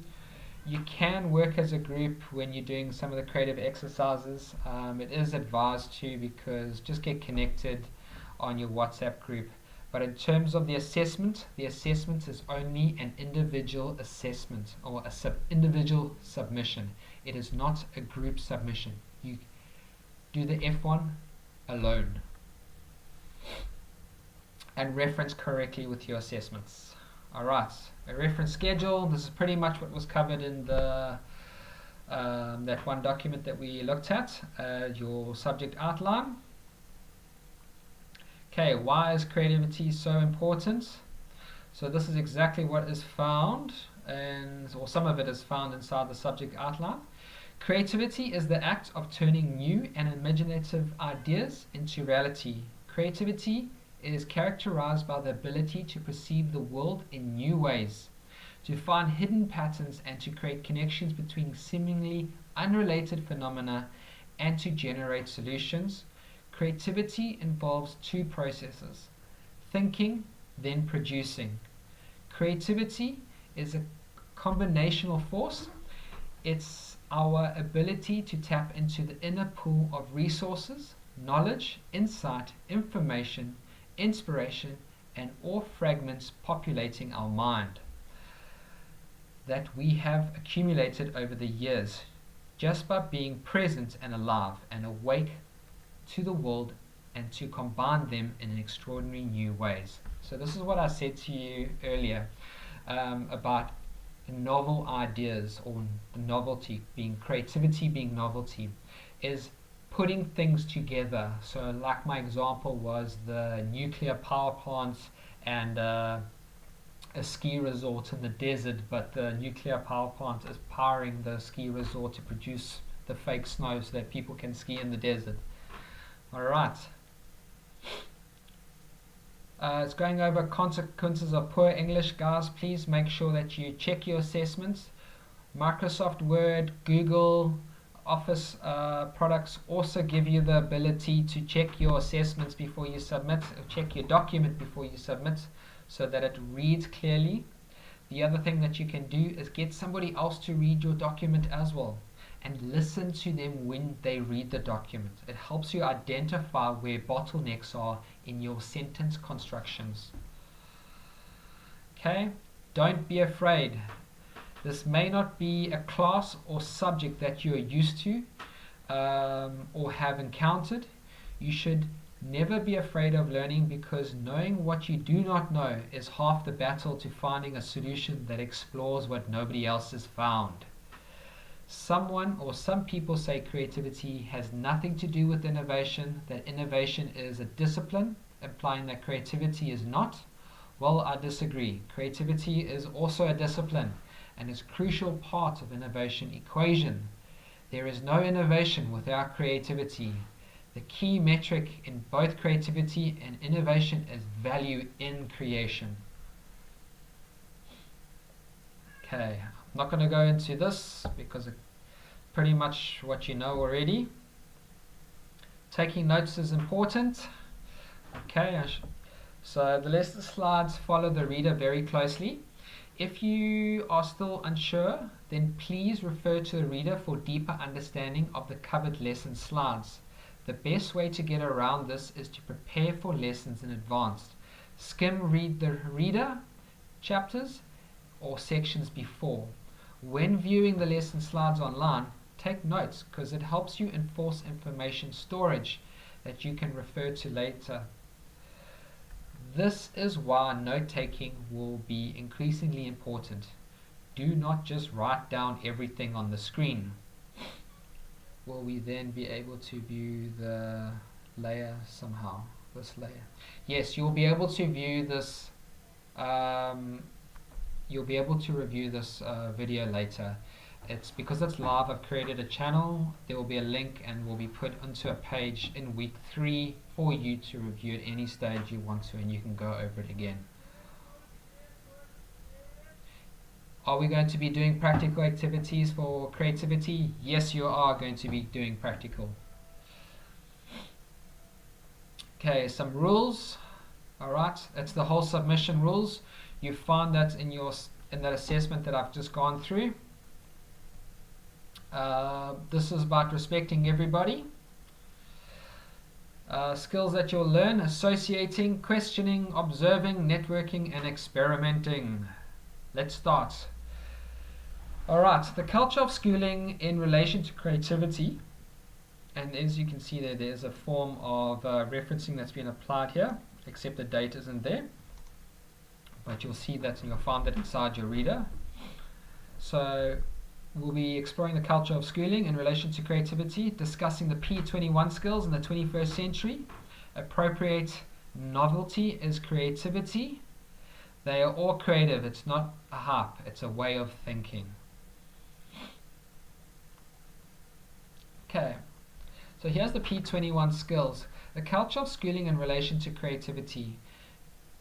you can work as a group when you're doing some of the creative exercises. It is advised to, because just get connected on your WhatsApp group. But in terms of the assessment is only an individual assessment or individual submission. It is not a group submission. You do the F1 alone and reference correctly with your assessments. Alright, a reference schedule. This is pretty much what was covered in the that one document that we looked at, your subject outline. Okay, why is creativity so important? So this is exactly what is found, or some of it is found inside the subject outline. Creativity is the act of turning new and imaginative ideas into reality. Creativity is characterized by the ability to perceive the world in new ways, to find hidden patterns and to create connections between seemingly unrelated phenomena, and to generate solutions. Creativity involves 2 processes: thinking, then producing. Creativity is a combinational force. It's our ability to tap into the inner pool of resources, knowledge, insight, information, inspiration, and all fragments populating our mind that we have accumulated over the years just by being present and alive and awake to the world, and to combine them in extraordinary new ways. So this is what I said to you earlier about novel ideas, or the novelty being creativity, being novelty, is putting things together. So like my example was the nuclear power plants and a ski resort in the desert, but the nuclear power plant is powering the ski resort to produce the fake snow so that people can ski in the desert. Alright. It's going over consequences of poor English. Guys, please make sure that you check your assessments. Microsoft Word, Google, Office products also give you the ability to check your assessments before you submit, or check your document before you submit, so that it reads clearly. The other thing that you can do is get somebody else to read your document as well, and listen to them when they read the document. It helps you identify where bottlenecks are in your sentence constructions. Okay, don't be afraid. This may not be a class or subject that you are used to or have encountered. You should never be afraid of learning, because knowing what you do not know is half the battle to finding a solution that explores what nobody else has found. Some people say creativity has nothing to do with innovation, that innovation is a discipline, implying that creativity is not. Well, I disagree. Creativity is also a discipline and is a crucial part of innovation equation. There is no innovation without creativity. The key metric in both creativity and innovation is value in creation. Okay, I'm not going to go into this because it's pretty much what you know already. Taking notes is important. Okay, so the lesson slides follow the reader very closely. If you are still unsure, then please refer to the reader for deeper understanding of the covered lesson slides. The best way to get around this is to prepare for lessons in advance. Skim read the reader chapters or sections before. When viewing the lesson slides online, take notes, because it helps you enforce information storage that you can refer to later. This is why note-taking will be increasingly important. Do not just write down everything on the screen. Will we then be able to view the layer somehow? This layer. Yes, you'll be able to view this. You'll be able to review this video later. It's because it's live. I've created a channel. There will be a link and will be put onto a page in week 3 for you to review at any stage you want to, and you can go over it again. Are we going to be doing practical activities for creativity? Yes, you are going to be doing practical. Okay, some rules. Alright, it's the whole submission rules. You find that in that assessment that I've just gone through. This is about respecting everybody. Skills that you'll learn: associating, questioning, observing, networking, and experimenting. Let's start. Alright, the culture of schooling in relation to creativity. And as you can see there's a form of referencing that's been applied here, except the date isn't there. But you'll see that and you'll find that inside your reader. So we'll be exploring the culture of schooling in relation to creativity, discussing the P21 skills in the 21st century. Appropriate novelty is creativity. They are all creative. It's not a hype, it's a way of thinking. Okay, so here's the P21 skills. The culture of schooling in relation to creativity.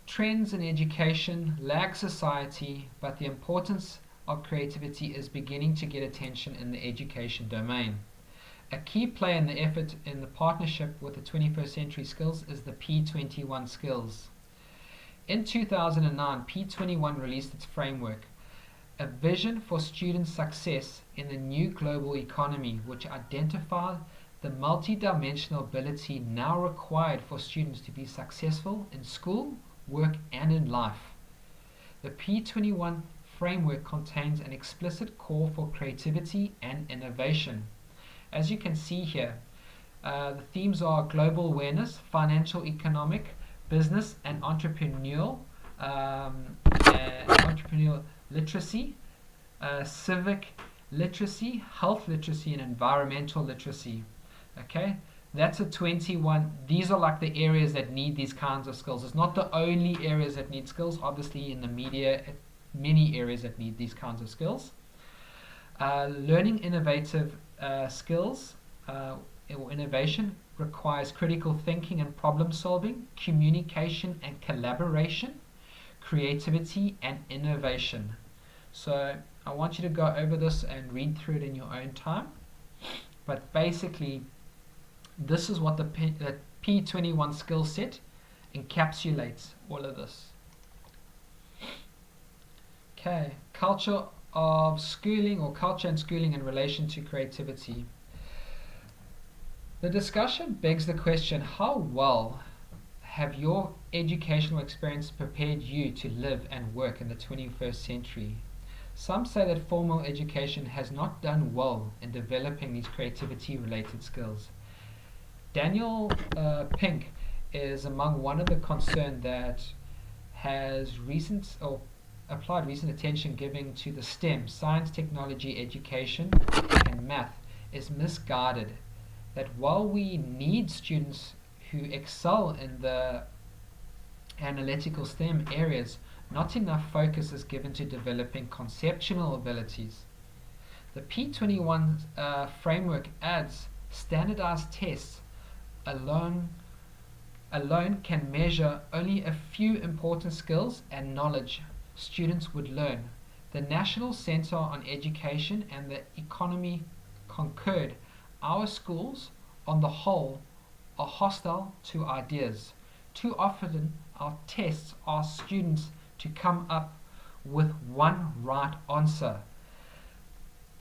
Trends in education lag society, but the importance of creativity is beginning to get attention in the education domain. A key player in the effort in the partnership with the 21st century skills is the P21 skills. In 2009, P21 released its framework, a vision for student success in the new global economy, which identified the multi-dimensional ability now required for students to be successful in school, work, and in life. The P21 framework contains an explicit call for creativity and innovation. As you can see here, the themes are global awareness, financial, economic, business, and entrepreneurial literacy, civic literacy, health literacy, and environmental literacy. Okay, that's a 21. These are like the areas that need these kinds of skills. It's not the only areas that need skills. Obviously, in the media, many areas that need these kinds of skills. Learning innovative skills or innovation requires critical thinking and problem solving, communication and collaboration, creativity and innovation. So I want you to go over this and read through it in your own time. But basically, this is what the P21 skill set encapsulates all of this. Okay, culture of schooling or culture and schooling in relation to creativity. The discussion begs the question, how well have your educational experience prepared you to live and work in the 21st century? Some say that formal education has not done well in developing these creativity-related skills. Daniel Pink is among one of the concerned that has applied recent attention given to the STEM, science, technology, education, and math, is misguided. That while we need students who excel in the analytical STEM areas, not enough focus is given to developing conceptual abilities. The P21 framework adds standardized tests alone can measure only a few important skills and knowledge students would learn. The National Center on Education and the economy concurred. Our schools, on the whole, are hostile to ideas. Too often, our tests ask students to come up with one right answer,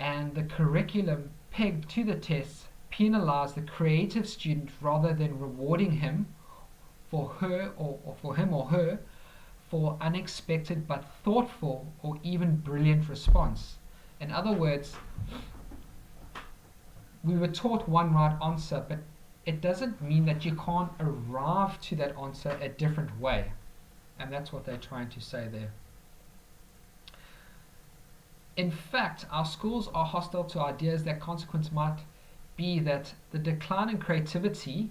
and the curriculum pegged to the tests penalize the creative student rather than rewarding him for her or for him or her for unexpected but thoughtful or even brilliant response. In other words, we were taught one right answer, but it doesn't mean that you can't arrive to that answer a different way. And that's what they're trying to say there. In fact, our schools are hostile to ideas. That consequence might be that the decline in creativity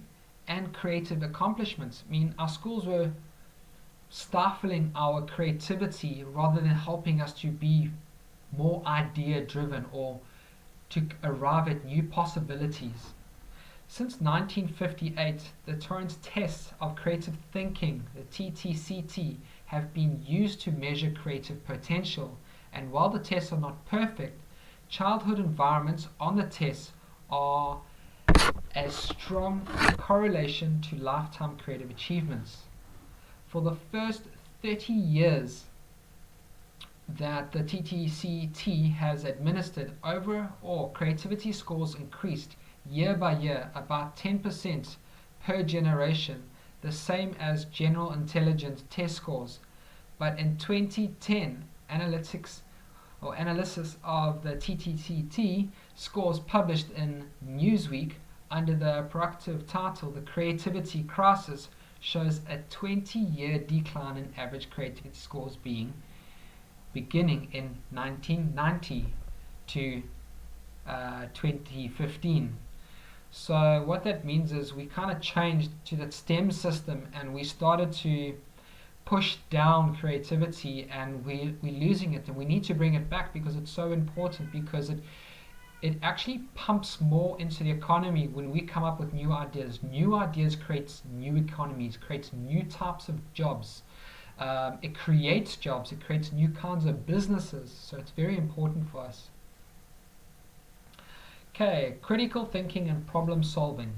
and creative accomplishments mean our schools were stifling our creativity rather than helping us to be more idea driven or to arrive at new possibilities. Since 1958, the Torrance tests of creative thinking, the TTCT, have been used to measure creative potential, and while the tests are not perfect, childhood environments on the tests are a strong correlation to lifetime creative achievements. For the first 30 years that the TTCT has administered, overall creativity scores increased year by year about 10% per generation, the same as general intelligence test scores. But in 2010, analysis of the TTCT scores published in Newsweek under the provocative title "The Creativity Crisis" shows a 20-year decline in average creativity scores beginning in 1990 to 2015. So what that means is we kind of changed to that STEM system and we started to push down creativity, and we're losing it, and we need to bring it back because it's so important, because it actually pumps more into the economy when we come up with new ideas. New ideas creates new economies, creates new types of jobs. It creates jobs, it creates new kinds of businesses, so it's very important for us. Okay, critical thinking and problem solving.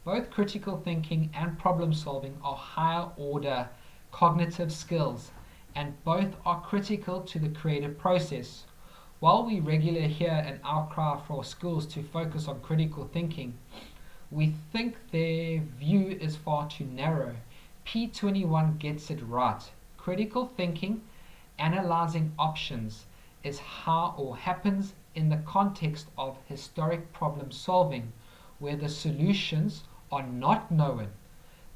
Both critical thinking and problem solving are higher order cognitive skills, and both are critical to the creative process. While we regularly hear an outcry for schools to focus on critical thinking, we think their view is far too narrow. P21 gets it right. Critical thinking, analyzing options, is how or happens in the context of historic problem solving, where the solutions are not known.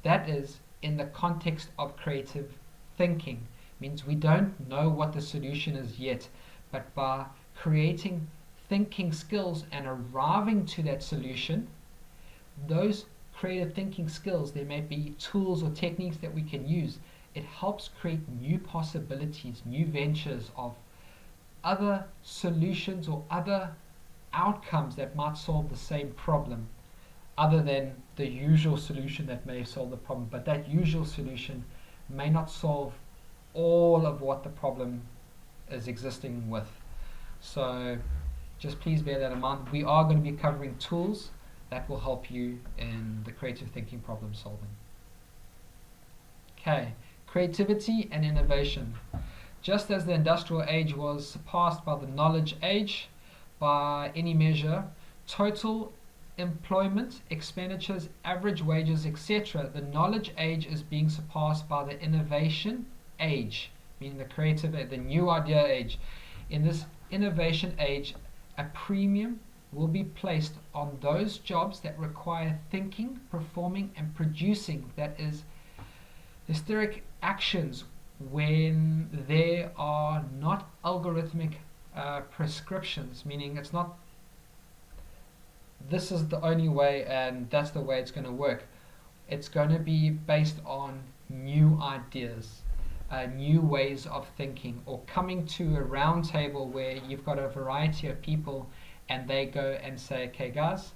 That is, in the context of creative thinking, means we don't know what the solution is yet, but by creating thinking skills and arriving to that solution, those creative thinking skills, there may be tools or techniques that we can use. It helps create new possibilities, new ventures of other solutions or other outcomes that might solve the same problem, other than the usual solution that may solve the problem. But that usual solution may not solve all of what the problem is existing with. So just please bear that in mind. We are going to be covering tools that will help you in the creative thinking problem solving. Okay, creativity and innovation. Just as the industrial age was surpassed by the knowledge age by any measure, total employment, expenditures, average wages, etc., the knowledge age is being surpassed by the innovation age, meaning the creative, the new idea age. In this innovation age, a premium will be placed on those jobs that require thinking, performing, and producing, that is, hysteric actions, when there are not algorithmic prescriptions, meaning it's not this is the only way and that's the way it's going to work. It's going to be based on new ideas, new ways of thinking, or coming to a round table where you've got a variety of people and they go and say, okay guys,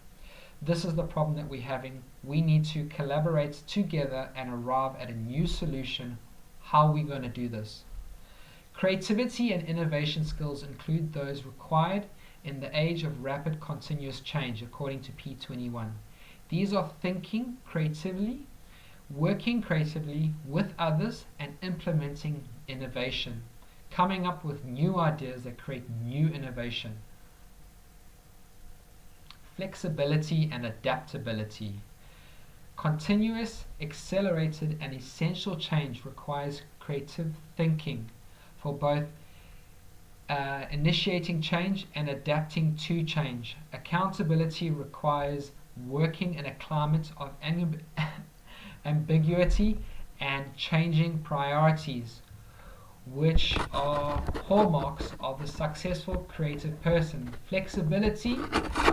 this is the problem that we're having. We need to collaborate together and arrive at a new solution. How are we going to do this? Creativity and innovation skills include those required in the age of rapid continuous change, according to P21. These are thinking creatively, working creatively with others, and implementing innovation, coming up with new ideas that create new innovation. Flexibility and adaptability. Continuous, accelerated, and essential change requires creative thinking for both initiating change and adapting to change. Accountability requires working in a climate of ambiguity and changing priorities, which are hallmarks of a successful creative person. Flexibility,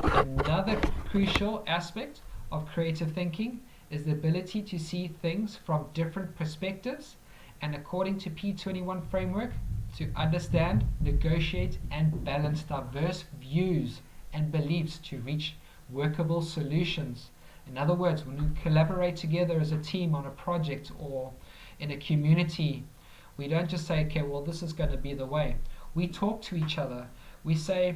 another crucial aspect of creative thinking, is the ability to see things from different perspectives, and according to P21 framework, to understand, negotiate, and balance diverse views and beliefs to reach workable solutions. In other words, when we collaborate together as a team on a project or in a community, we don't just say, okay, well, this is going to be the way. We talk to each other. We say,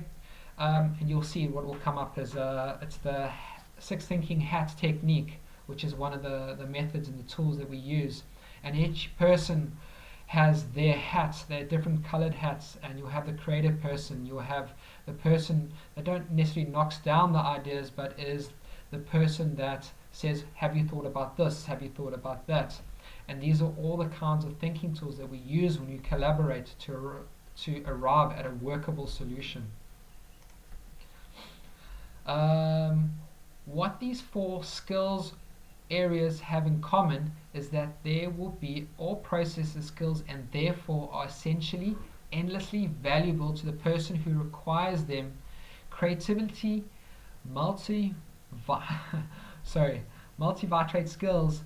and you'll see what will come up as it's the Six Thinking Hat technique, which is one of the methods and the tools that we use. And each person has their hats, their different colored hats, and you'll have the creative person, you'll have the person that don't necessarily knocks down the ideas, but is the person that says, have you thought about this, have you thought about that? And these are all the kinds of thinking tools that we use when we collaborate to arrive at a workable solution. What these four skills areas have in common is that there will be all processes skills, and therefore are essentially endlessly valuable to the person who requires them. Creativity, multivitrate skills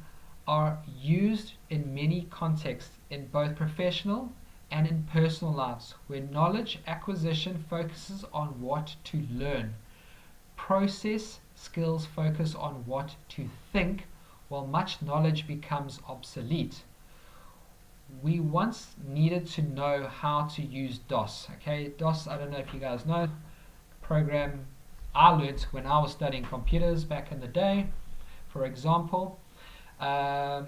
are used in many contexts in both professional and in personal lives, where knowledge acquisition focuses on what to learn. Process skills focus on what to think, while much knowledge becomes obsolete. We once needed to know how to use DOS. Okay, DOS, I don't know if you guys know, program I learned when I was studying computers back in the day, for example,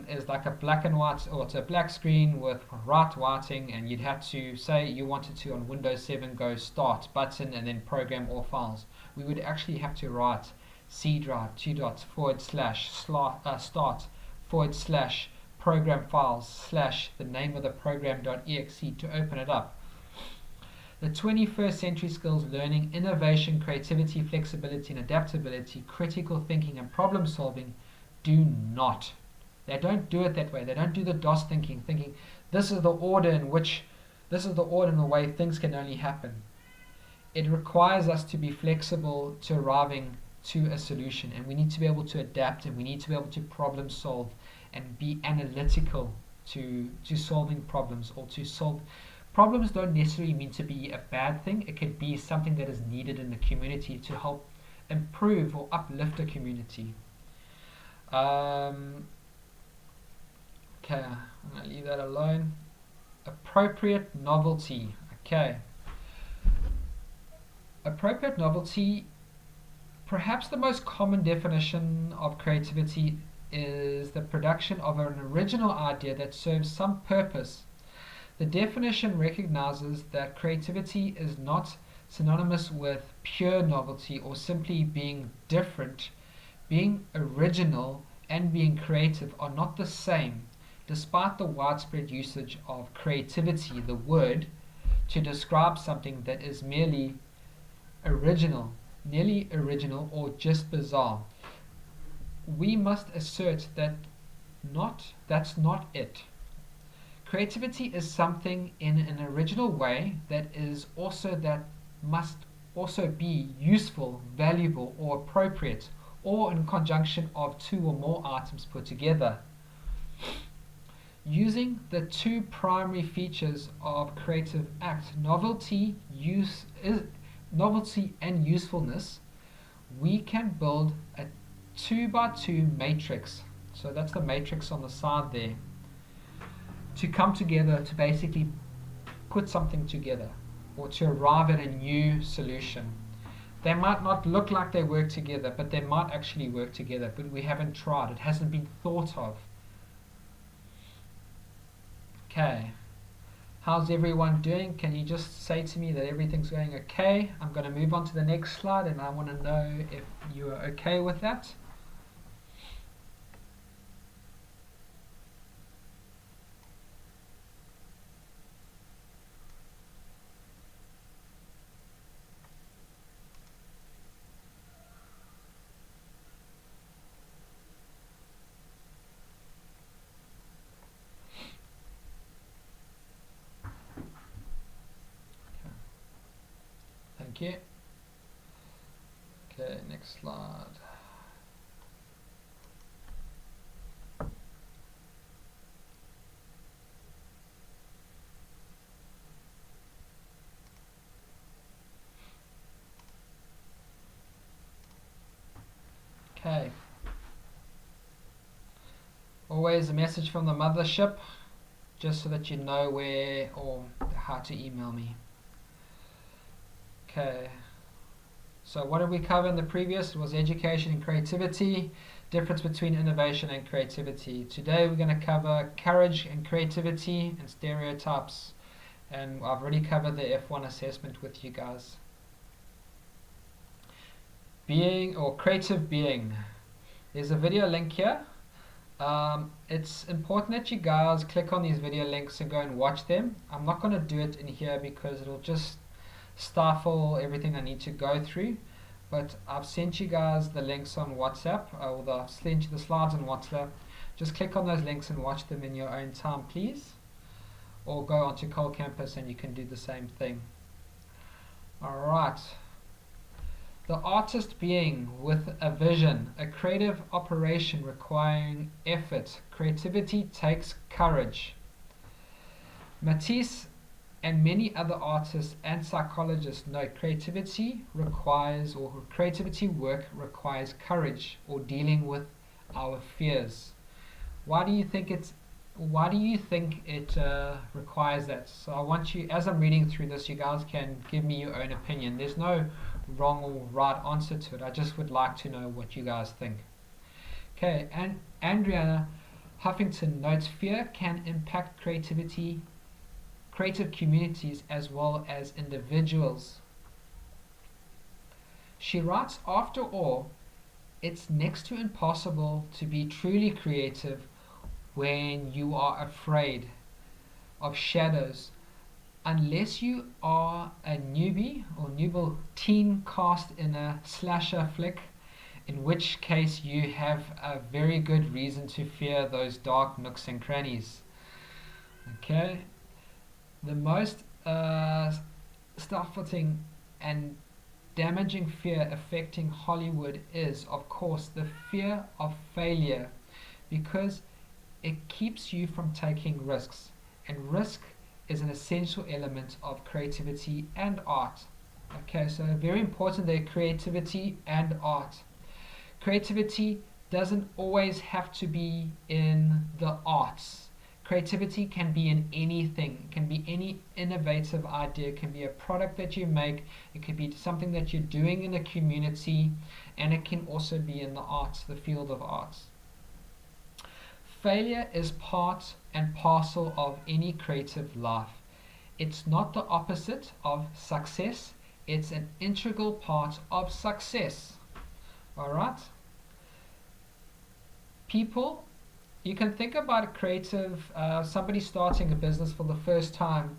is like a black and white, or it's a black screen with whiting, and you'd have to say you wanted to on Windows 7 go start button and then program all files. We would actually have to write C drive, /start / program files / the name of the program.exe to open it up. The 21st century skills learning, innovation, creativity, flexibility, and adaptability, critical thinking, and problem solving do not. They don't do it that way. They don't do the DOS thinking this is the order in the way things can only happen. It requires us to be flexible to arriving to a solution, and we need to be able to adapt, and we need to be able to problem solve and be analytical to solving problems, or to solve problems. Don't necessarily mean to be a bad thing. It could be something that is needed in the community to help improve or uplift a community. Okay, I'm going to leave that alone. Appropriate novelty. Okay, appropriate novelty. Perhaps the most common definition of creativity is the production of an original idea that serves some purpose, The definition recognizes that creativity is not synonymous with pure novelty or simply being different. Being original and being creative are not the same, despite the widespread usage of creativity, the word, to describe something that is merely original, nearly original, or just bizarre. We must assert that that's not it. Creativity is something in an original way that must also be useful, valuable, or appropriate, or in conjunction of two or more items put together. Using the two primary features of creative act, novelty and usefulness, we can build a 2 by 2 matrix. So that's the matrix on the side there, to come together to basically put something together or to arrive at a new solution. They might not look like they work together, but they might actually work together, but we haven't tried. It hasn't been thought of. Okay. How's everyone doing? Can you just say to me that everything's going okay? I'm going to move on to the next slide, and I want to know if you are okay with that. Thank you. Okay, next slide. Okay. Always a message from the mothership, just so that you know where or how to email me. Okay, so what did we cover in the previous? It was education and creativity, difference between innovation and creativity. Today we're going to cover courage and creativity and stereotypes, and I've already covered the F1 assessment with you guys. Being or creative being. There's a video link here. It's important that you guys click on these video links and go and watch them. I'm not going to do it in here because it'll just stifle everything I need to go through, but I've sent you guys the links on WhatsApp, or I've sent you the slides on WhatsApp. Just click on those links and watch them in your own time, please, or go onto Cole Campus and you can do the same thing. Alright, the artist being with a vision, a creative operation requiring effort. Creativity takes courage. Matisse and many other artists and psychologists know creativity work requires courage, or dealing with our fears. Why do you think it requires that? So I want you, as I'm reading through this, you guys can give me your own opinion. There's no wrong or right answer to it. I just would like to know what you guys think. Okay, and Andriana Huffington notes fear can impact creative communities as well as individuals. She writes, after all, it's next to impossible to be truly creative when you are afraid of shadows, unless you are a newbie or newbie teen cast in a slasher flick, in which case you have a very good reason to fear those dark nooks and crannies. Okay. The most stifling and damaging fear affecting Hollywood is, of course, the fear of failure, because it keeps you from taking risks, and risk is an essential element of creativity and art. Okay, so very important there, creativity and art. Creativity doesn't always have to be in the arts. Creativity can be in anything. It can be any innovative idea. It can be a product that you make. It could be something that you're doing in a community, and it can also be in the arts, the field of arts. Failure is part and parcel of any creative life. It's not the opposite of success, it's an integral part of success. Alright? People, you can think about a creative, somebody starting a business for the first time.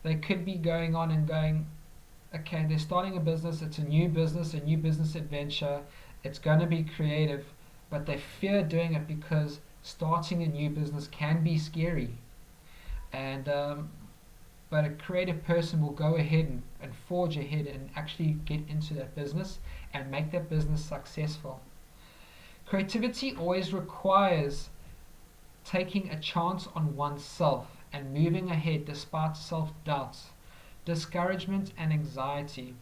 They could be going on and going, okay, they're starting a business, it's a new business adventure, it's going to be creative, but they fear doing it because starting a new business can be scary. And but a creative person will go ahead and forge ahead and actually get into that business and make that business successful. Creativity always requires taking a chance on oneself and moving ahead despite self-doubts, discouragement and anxiety.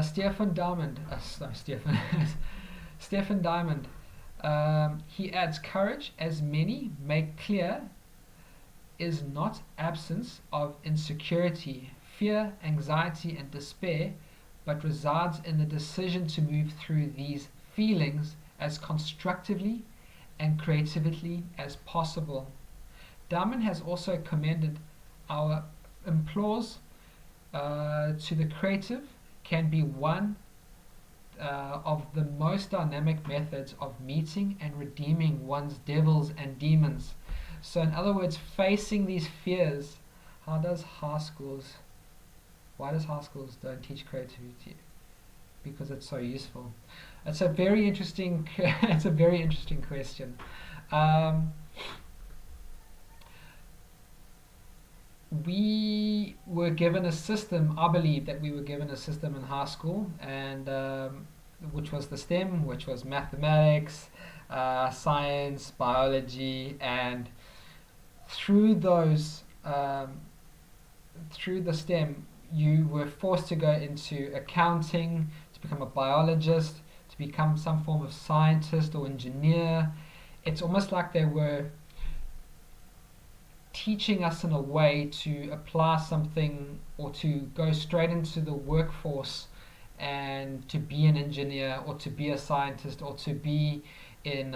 Stefan Diamond, Stefan Diamond, he adds, courage, as many make clear, is not absence of insecurity, fear, anxiety and despair, but resides in the decision to move through these feelings as constructively and creatively as possible. Diamond has also commended our applause to the creative can be one of the most dynamic methods of meeting and redeeming one's devils and demons. So in other words, facing these fears. Why does high schools don't teach creativity? Because it's so useful. It's a very interesting it's a very interesting question. We were given a system, I believe that we were given a system in high school, and which was the STEM, which was mathematics, science, biology, and through those, through the STEM, you were forced to go into accounting, to become a biologist, to become some form of scientist or engineer. It's almost like they were teaching us in a way to apply something or to go straight into the workforce and to be an engineer or to be a scientist or to be in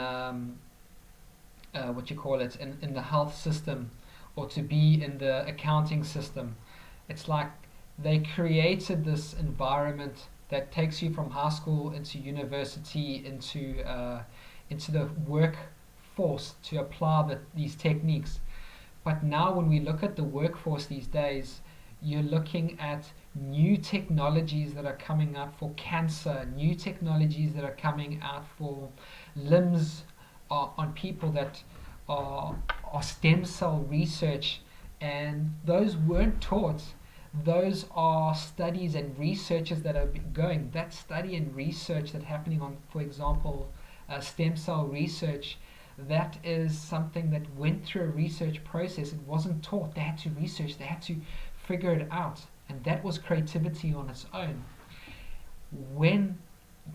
in the health system or to be in the accounting system. It's like they created this environment that takes you from high school into university into the workforce to apply these techniques. But now when we look at the workforce these days, you're looking at new technologies that are coming out for cancer, new technologies that are coming out for limbs on people that are stem cell research, and those weren't taught. Those are studies and researches that are going. That study and research that's happening on, for example, stem cell research, that is something that went through a research process. It wasn't taught. They had to research. They had to figure it out. And that was creativity on its own. When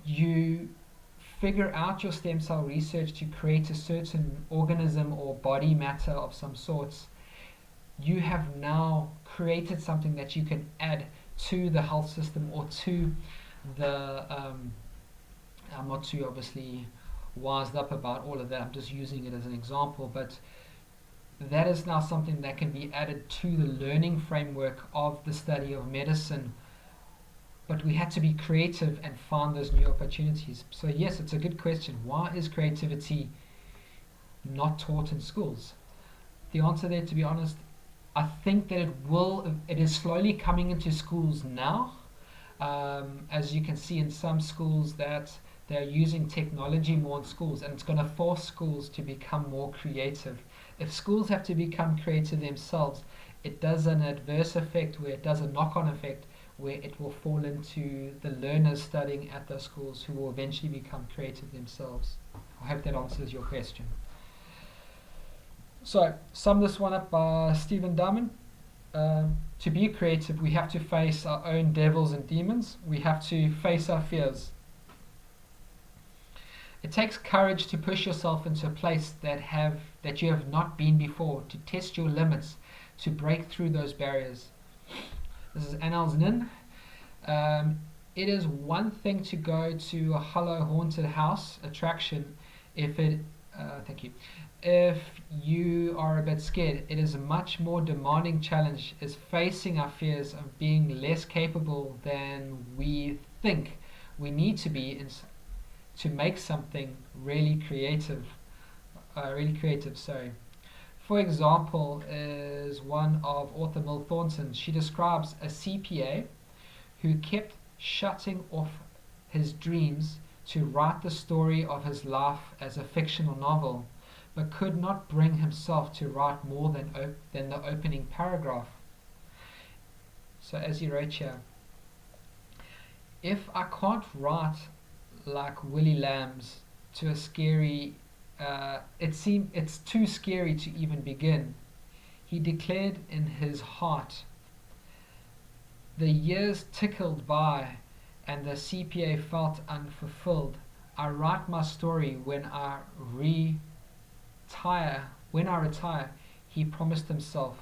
you figure out your stem cell research to create a certain organism or body matter of some sorts, you have now created something that you can add to the health system or to the I'm not too obviously wised up about all of that, I'm just using it as an example, but that is now something that can be added to the learning framework of the study of medicine. But we had to be creative and find those new opportunities. So yes, it's a good question. Why is creativity not taught in schools? The answer there, to be honest, I think that it is slowly coming into schools now. As you can see in some schools that they're using technology more in schools, and it's going to force schools to become more creative. If schools have to become creative themselves, it does an adverse effect where it does a knock-on effect where it will fall into the learners studying at those schools who will eventually become creative themselves. I hope that answers your question. So, sum this one up by Stephen Diamond. To be creative, we have to face our own devils and demons. We have to face our fears. It takes courage to push yourself into a place that you have not been before, to test your limits, to break through those barriers. This is Annals Nin. It is one thing to go to a hollow haunted house attraction if it Thank you. If you are a bit scared, it is a much more demanding challenge is facing our fears of being less capable than we think we need to be to make something really creative. Sorry. For example, is one of author Mill Thornton. She describes a CPA who kept shutting off his dreams to write the story of his life as a fictional novel, but could not bring himself to write more than the opening paragraph. So, as he wrote here, if I can't write like Willie Lambs to a scary, it's too scary to even begin. He declared in his heart. The years tickled by, and the CPA felt unfulfilled. I write my story when I retire. When I retire, he promised himself.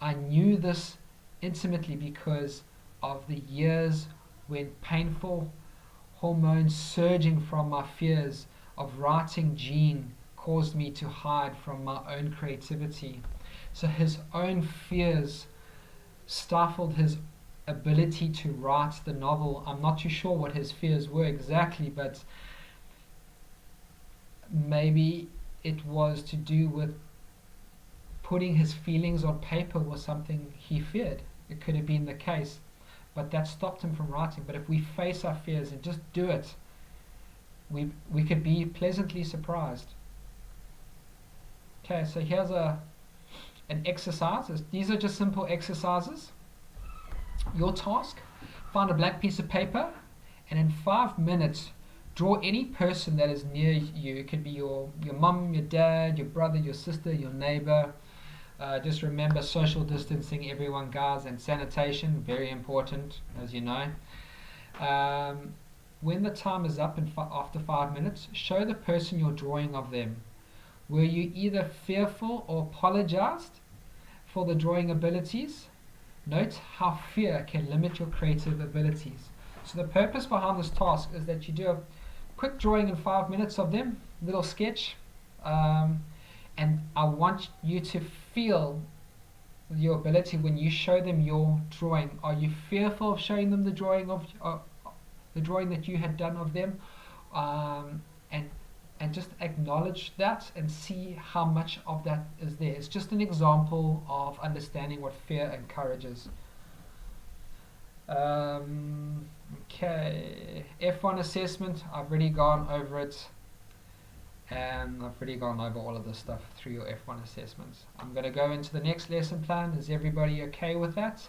I knew this intimately because of the years when painful hormones surging from my fears of writing gene caused me to hide from my own creativity. So his own fears stifled his ability to write the novel. I'm not too sure what his fears were exactly, but maybe it was to do with putting his feelings on paper was something he feared. It could have been the case, but that stopped him from writing. But if we face our fears and just do it, we could be pleasantly surprised. Okay, so here's an exercise. These are just simple exercises. Your task, find a blank piece of paper and in 5 minutes draw any person that is near you. It could be your mum, your dad, your brother, your sister, your neighbor. Just remember social distancing, everyone, guys, and sanitation, very important, as you know. When the time is up after 5 minutes, show the person your drawing of them. Were you either fearful or apologized for the drawing abilities? Note how fear can limit your creative abilities. So the purpose behind this task is that you do a quick drawing in 5 minutes of them, little sketch, and I want you to feel your ability when you show them your drawing. Are you fearful of showing them the drawing that you had done of them, and just acknowledge that and see how much of that is there. It's just an example of understanding what fear encourages. Okay, F1 assessment, I've already gone over it, and I've already gone over all of this stuff through your F1 assessments. I'm going to go into the next lesson plan. Is everybody okay with that?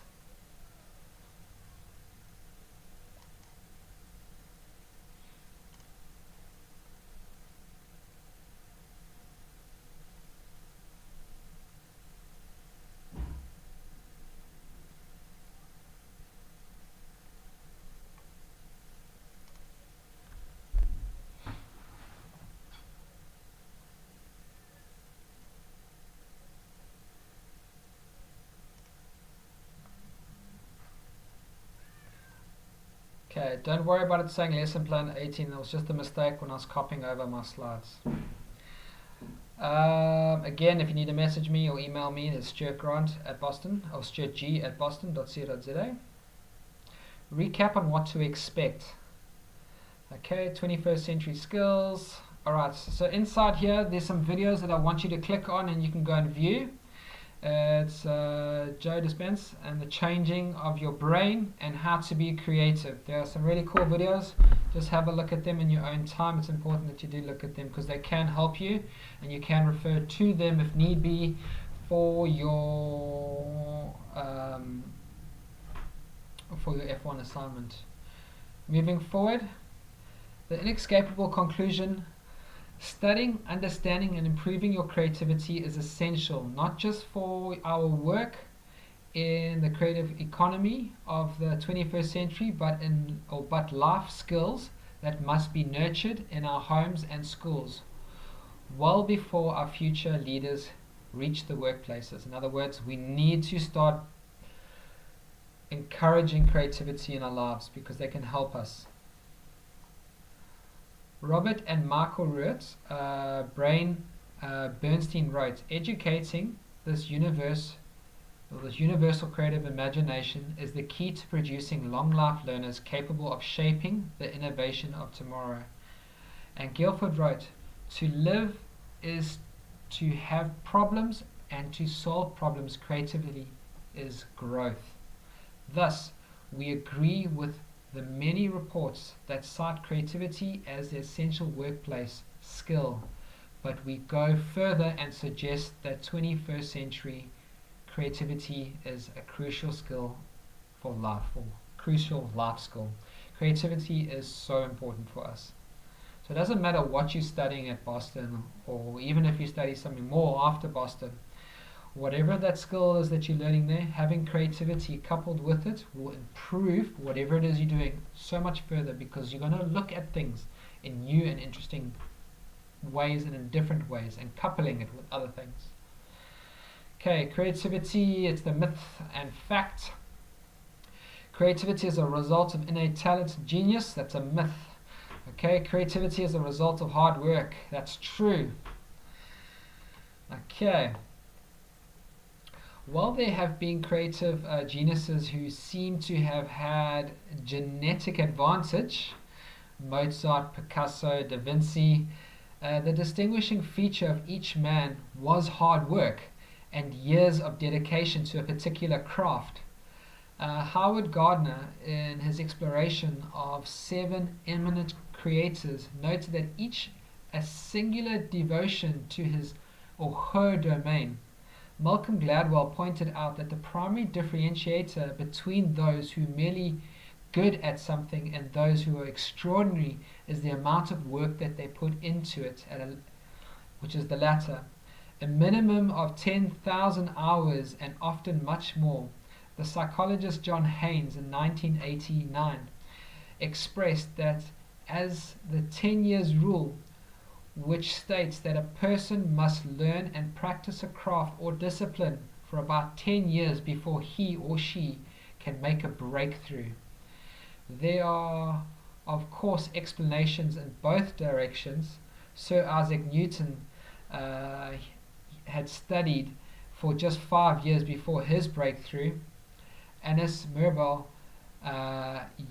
Okay, don't worry about it saying lesson plan 18. It was just a mistake when I was copying over my slides. Again, if you need to message me or email me, it's stuartgrant@boston or stuartg@boston.co.za. Recap on what to expect. Okay, 21st century skills. Alright, so inside here, there's some videos that I want you to click on and you can go and view. It's Joe Dispenza and the changing of your brain and how to be creative. There are some really cool videos. Just have a look at them in your own time. It's important that you do look at them because they can help you and you can refer to them if need be for your F1 assignment. Moving forward, the inescapable conclusion: studying, understanding, and improving your creativity is essential, not just for our work in the creative economy of the 21st century, but life skills that must be nurtured in our homes and schools well before our future leaders reach the workplaces. In other words, we need to start encouraging creativity in our lives because they can help us. Robert and Michael Ruetz, Bernstein wrote, educating this universe, or this universal creative imagination is the key to producing long life learners capable of shaping the innovation of tomorrow. And Guilford wrote, to live is to have problems, and to solve problems creatively is growth. Thus, we agree with the many reports that cite creativity as the essential workplace skill, but we go further and suggest that 21st century creativity is a crucial skill for life, or crucial life skill. Creativity is so important for us. So it doesn't matter what you're studying at Boston, or even if you study something more after Boston, whatever that skill is that you're learning there, having creativity coupled with it will improve whatever it is you're doing so much further, because you're going to look at things in new and interesting ways and in different ways, and coupling it with other things. Okay, creativity, it's the myth and fact. Creativity is a result of innate talent and genius. That's a myth. Okay, creativity is a result of hard work. That's true. Okay. While there have been creative geniuses who seem to have had genetic advantage, Mozart, Picasso, Da Vinci, the distinguishing feature of each man was hard work and years of dedication to a particular craft. Howard Gardner, in his exploration of 7 eminent creators, noted that each a singular devotion to his or her domain. Malcolm Gladwell pointed out that the primary differentiator between those who are merely good at something and those who are extraordinary is the amount of work that they put into it, which is the latter. A minimum of 10,000 hours and often much more. The psychologist John Haynes in 1989 expressed that as the 10 years rule, which states that a person must learn and practice a craft or discipline for about 10 years before he or she can make a breakthrough. There are, of course, explanations in both directions. Sir Isaac Newton had studied for just 5 years before his breakthrough. Anis Mirabal,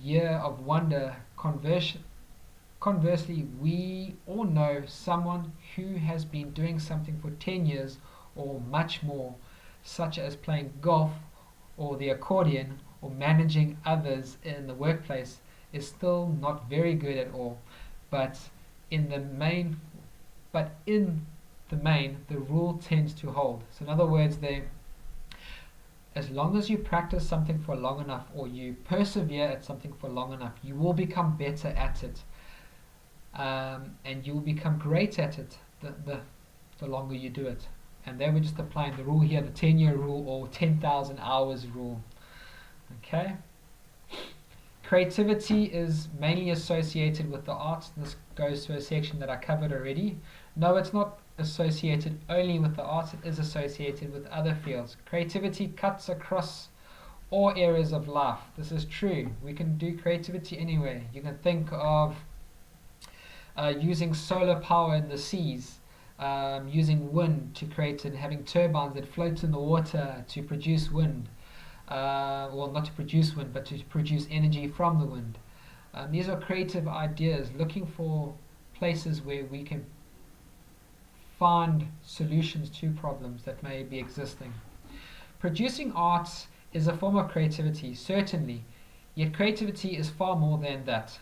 Year of Wonder. Conversely, we all know someone who has been doing something for 10 years or much more, such as playing golf or the accordion or managing others in the workplace, is still not very good at all. But in the main, the rule tends to hold. So in other words, as long as you practice something for long enough, or you persevere at something for long enough, you will become better at it. And you will become great at it the longer you do it. And they were just applying the rule here, the 10-year rule or 10,000 hours rule. Okay. Creativity is mainly associated with the arts. This goes to a section that I covered already. No, it's not associated only with the arts, it is associated with other fields. Creativity cuts across all areas of life. This is true. We can do creativity anywhere. You can think of using solar power in the seas, using wind to create and having turbines that float in the water to produce wind. Well, not to produce wind, but to produce energy from the wind. These are creative ideas, looking for places where we can find solutions to problems that may be existing. Producing arts is a form of creativity, certainly, yet creativity is far more than that.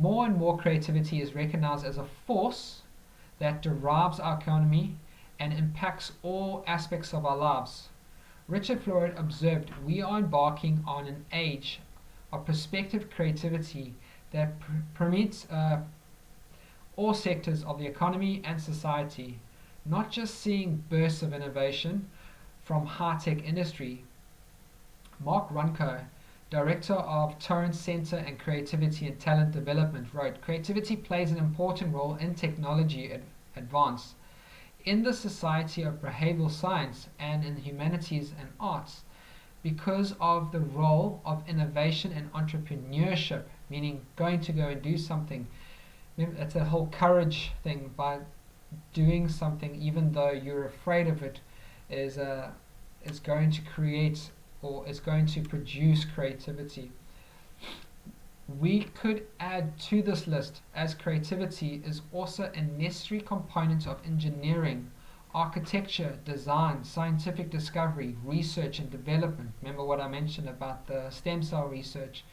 More and more creativity is recognized as a force that derives our economy and impacts all aspects of our lives. Richard Florida observed, we are embarking on an age of prospective creativity that permeates all sectors of the economy and society, not just seeing bursts of innovation from high-tech industry. Mark Runco, director of Torrance Center and Creativity and Talent Development, wrote, creativity plays an important role in technology advance, in the society of behavioral science, and in humanities and arts, because of the role of innovation and entrepreneurship, meaning going to go and do something, It's a whole courage thing. By doing something even though you're afraid of it is is going to create, or is going to produce, creativity. We could add to this list, as creativity is also a necessary component of engineering, architecture, design, scientific discovery, research and development. Remember what I mentioned about the stem cell research,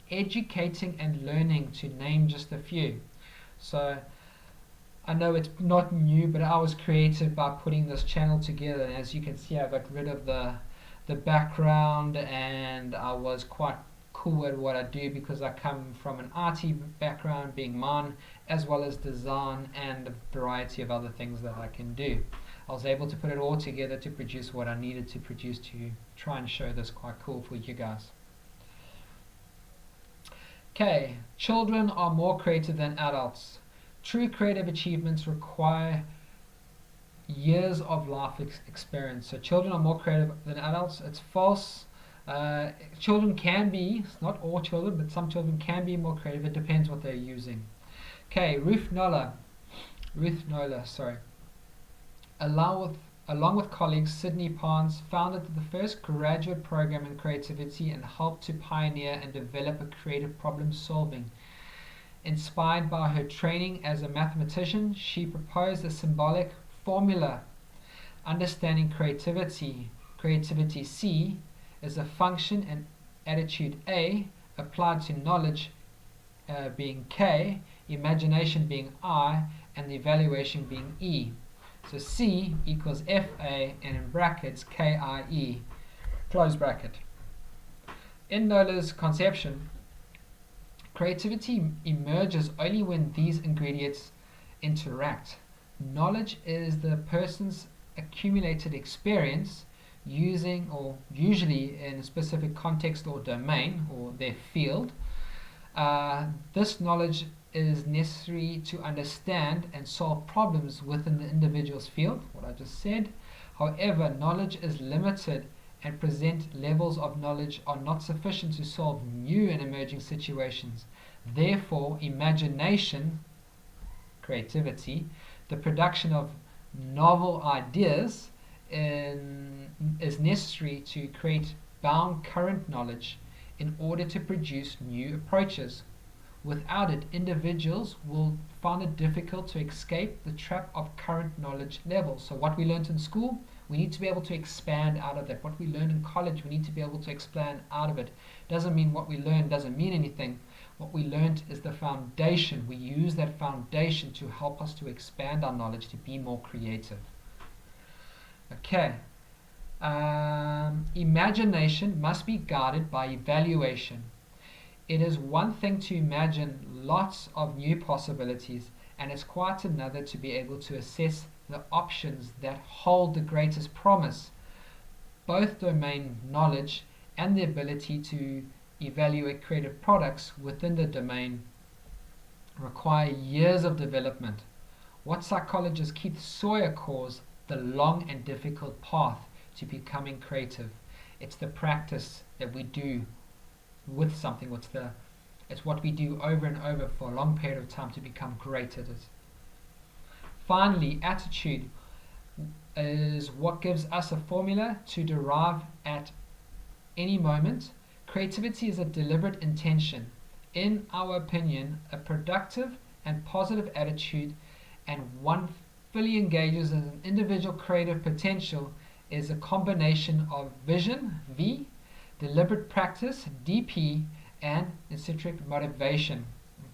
educating and learning, to name just a few. So I know it's not new, but I was creative by putting this channel together. And as you can see, I got rid of the background, and I was quite cool at what I do because I come from an arty background, being mine, as well as design and a variety of other things that I can do. I was able to put it all together to produce what I needed to produce, to try and show this quite cool for you guys. Okay, children are more creative than adults. True creative achievements require years of life experience. So children are more creative than adults. It's false. Children can be, not all children, but some children can be more creative. It depends what they're using. Okay, Ruth Noller, sorry. Along with colleagues, Sydney Parnes founded the first graduate program in creativity and helped to pioneer and develop a creative problem solving. Inspired by her training as a mathematician, she proposed a symbolic formula. Understanding creativity C is a function and attitude A, applied to knowledge being K, imagination being I, and the evaluation being E. So C equals FA, and in brackets KIE, close bracket. In Noller's conception, creativity emerges only when these ingredients interact. Knowledge is the person's accumulated experience using, or usually in a specific context or domain or their field. This knowledge is necessary to understand and solve problems within the individual's field, what I just said. However, knowledge is limited, and present levels of knowledge are not sufficient to solve new and emerging situations. Therefore, imagination, creativity, the production of novel ideas, is necessary to create bound current knowledge in order to produce new approaches. Without it, individuals will find it difficult to escape the trap of current knowledge levels. So what we learned in school, we need to be able to expand out of that. What we learn in college, we need to be able to expand out of it. Doesn't mean what we learn doesn't mean anything. What we learned is the foundation. We use that foundation to help us to expand our knowledge, to be more creative. Okay. Imagination must be guided by evaluation. It is one thing to imagine lots of new possibilities, and it's quite another to be able to assess the options that hold the greatest promise. Both domain knowledge and the ability to evaluate creative products within the domain require years of development. What psychologist Keith Sawyer calls the long and difficult path to becoming creative. It's the practice that we do with something. It's what we do over and over for a long period of time to become great at it. Finally, attitude is what gives us a formula to derive at any moment. Creativity is a deliberate intention. In our opinion, a productive and positive attitude, and one fully engages as an individual creative potential, is a combination of vision, V, deliberate practice, DP, and intrinsic motivation.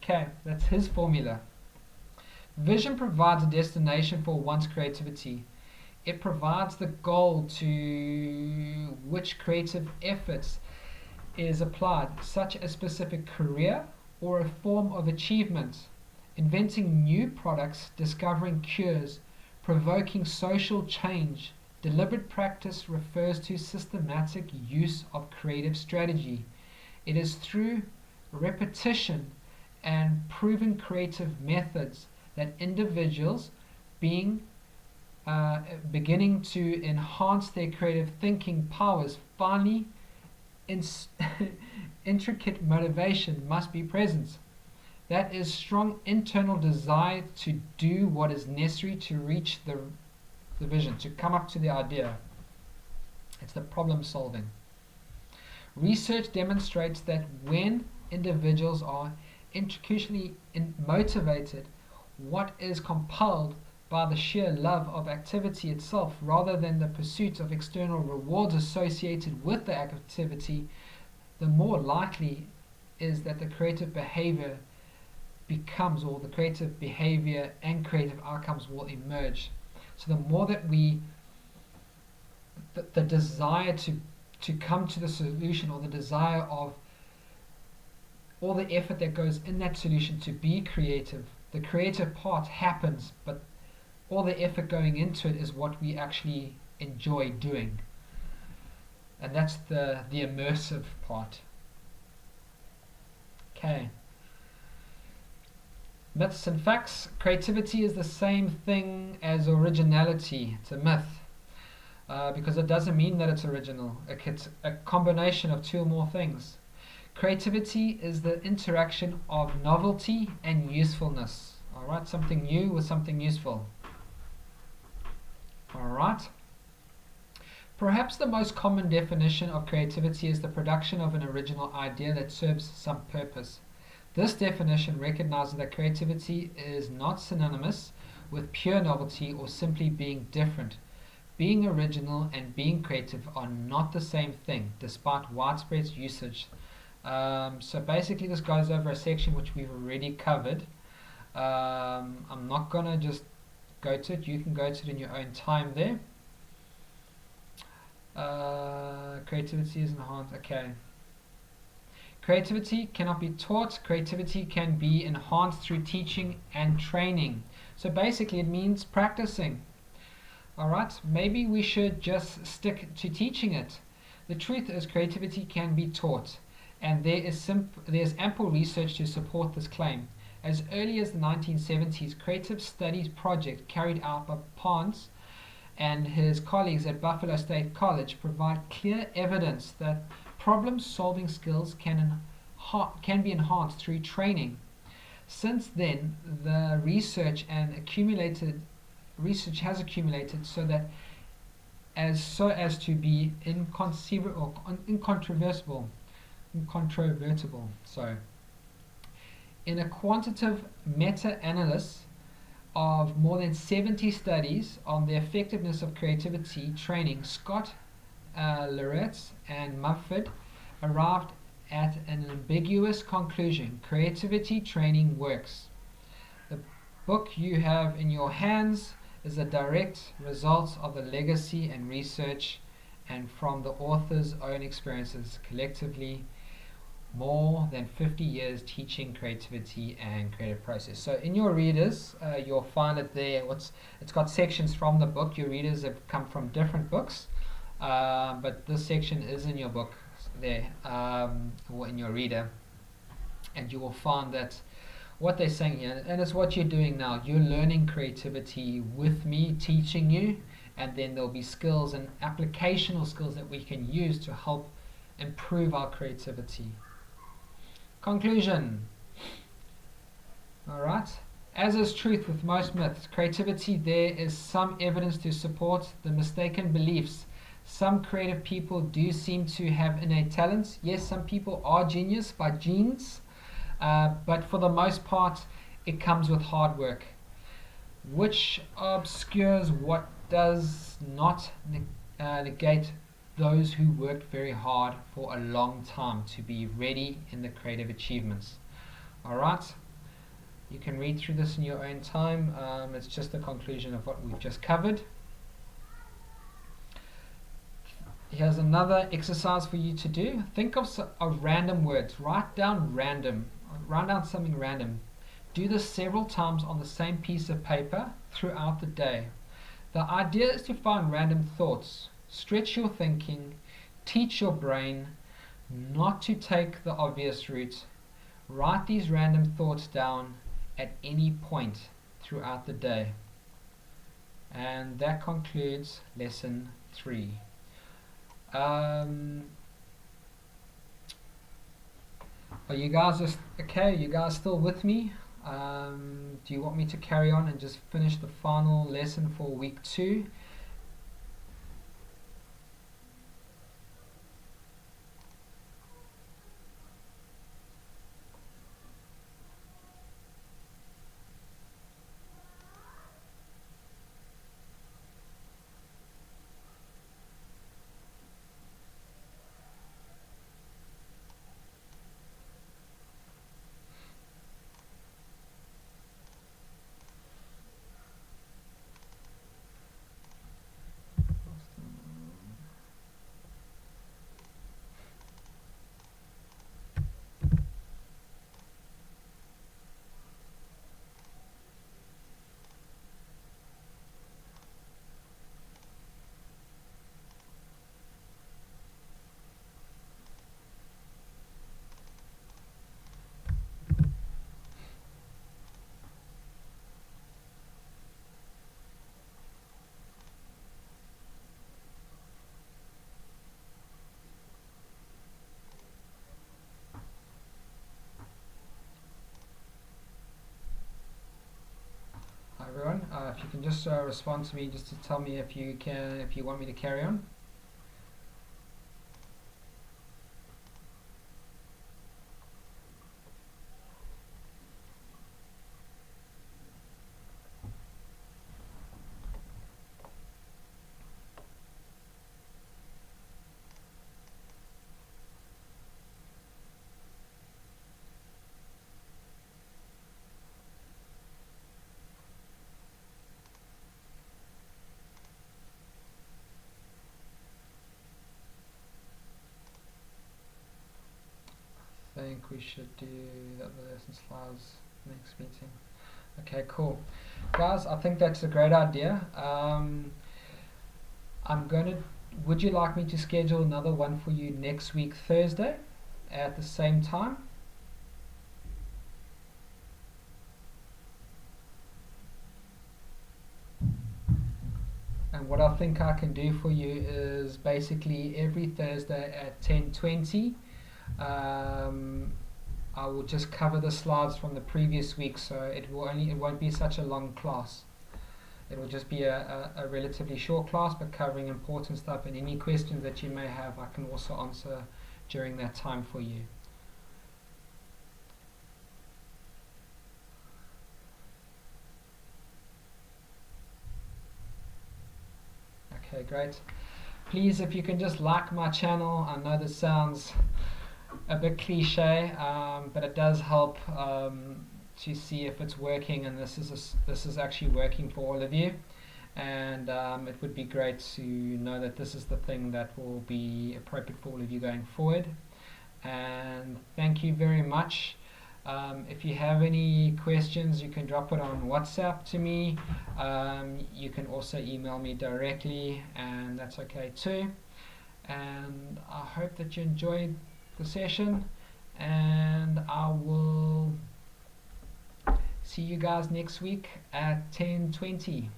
Okay, that's his formula. Vision provides a destination for one's creativity. It provides the goal to which creative efforts is applied, such as a specific career or a form of achievement. Inventing new products, discovering cures, provoking social change. Deliberate practice refers to systematic use of creative strategy. It is through repetition and proven creative methods that individuals beginning to enhance their creative thinking powers. Finally, intricate motivation must be present. That is strong internal desire to do what is necessary to reach the vision, to come up to the idea. It's the problem solving. Research demonstrates that when individuals are intricately motivated, what is compelled by the sheer love of activity itself rather than the pursuit of external rewards associated with the activity, the more likely is that the creative behavior becomes, or the creative behavior and creative outcomes will emerge. So the more that the desire to come to the solution, or the desire of all the effort that goes in that solution to be creative, the creative part happens, but all the effort going into it is what we actually enjoy doing. And that's the immersive part. Okay. Myths and facts. Creativity is the same thing as originality. It's a myth. Because it doesn't mean that it's original. It's a combination of two or more things. Creativity is the interaction of novelty and usefulness. Alright, something new with something useful. Alright. Perhaps the most common definition of creativity is the production of an original idea that serves some purpose. This definition recognizes that creativity is not synonymous with pure novelty or simply being different. Being original and being creative are not the same thing, despite widespread usage. So basically this goes over a section which we've already covered. I'm not going to just go to it. You can go to it in your own time there. Creativity is enhanced. Okay. Creativity cannot be taught. Creativity can be enhanced through teaching and training. So basically it means practicing. Alright, maybe we should just stick to teaching it. The truth is creativity can be taught, and there's ample research to support this claim. As early as the 1970s, creative studies project carried out by Pons and his colleagues at Buffalo State College provide clear evidence that problem-solving skills can be enhanced through training. Since then, the research has accumulated so as to be incontrovertible. In a quantitative meta-analysis of more than 70 studies on the effectiveness of creativity training, Scott, Loretz, and Mumford arrived at an ambiguous conclusion: creativity training works. The book you have in your hands is a direct result of the legacy and research and from the author's own experiences, collectively more than 50 years teaching creativity and creative process. So in your readers, you'll find it there. It's got sections from the book. Your readers have come from different books, but this section is in your book there, or in your reader, and you will find that what they're saying here, and it's what you're doing now. You're learning creativity with me, teaching you, and then there'll be skills and applicational skills that we can use to help improve our creativity. Conclusion. Alright. As is truth with most myths, creativity, there is some evidence to support the mistaken beliefs. Some creative people do seem to have innate talents. Yes, some people are genius by genes, but for the most part, it comes with hard work, which obscures what does not negate those who worked very hard for a long time to be ready in the creative achievements. Alright, you can read through this in your own time. It's just the conclusion of what we've just covered. Here's another exercise for you to do. Think of random words. Write down something random. Do this several times on the same piece of paper throughout the day. The idea is to find random thoughts, stretch your thinking, teach your brain not to take the obvious route. Write these random thoughts down at any point throughout the day. And that concludes lesson 3. Are you guys just okay? You guys still with me? Do you want me to carry on and just finish the final lesson for week 2? Hi everyone. If you can just respond to me, just to tell me if you want me to carry on. I think we should do the other lesson slides next meeting. Okay, cool. Guys, I think that's a great idea. Would you like me to schedule another one for you next week, Thursday, at the same time? And what I think I can do for you is basically every Thursday at 10:20. I will just cover the slides from the previous week, so it won't be such a long class. It will just be a relatively short class, but covering important stuff, and any questions that you may have, I can also answer during that time for you. Okay, great. Please, if you can just like my channel. I know this sounds a bit cliche, but it does help to see if it's working, and this is actually working for all of you. And it would be great to know that this is the thing that will be appropriate for all of you going forward. And thank you very much. If you have any questions, you can drop it on WhatsApp to me. You can also email me directly, and that's okay too. And I hope that you enjoyed the session, and I will see you guys next week at 10:20.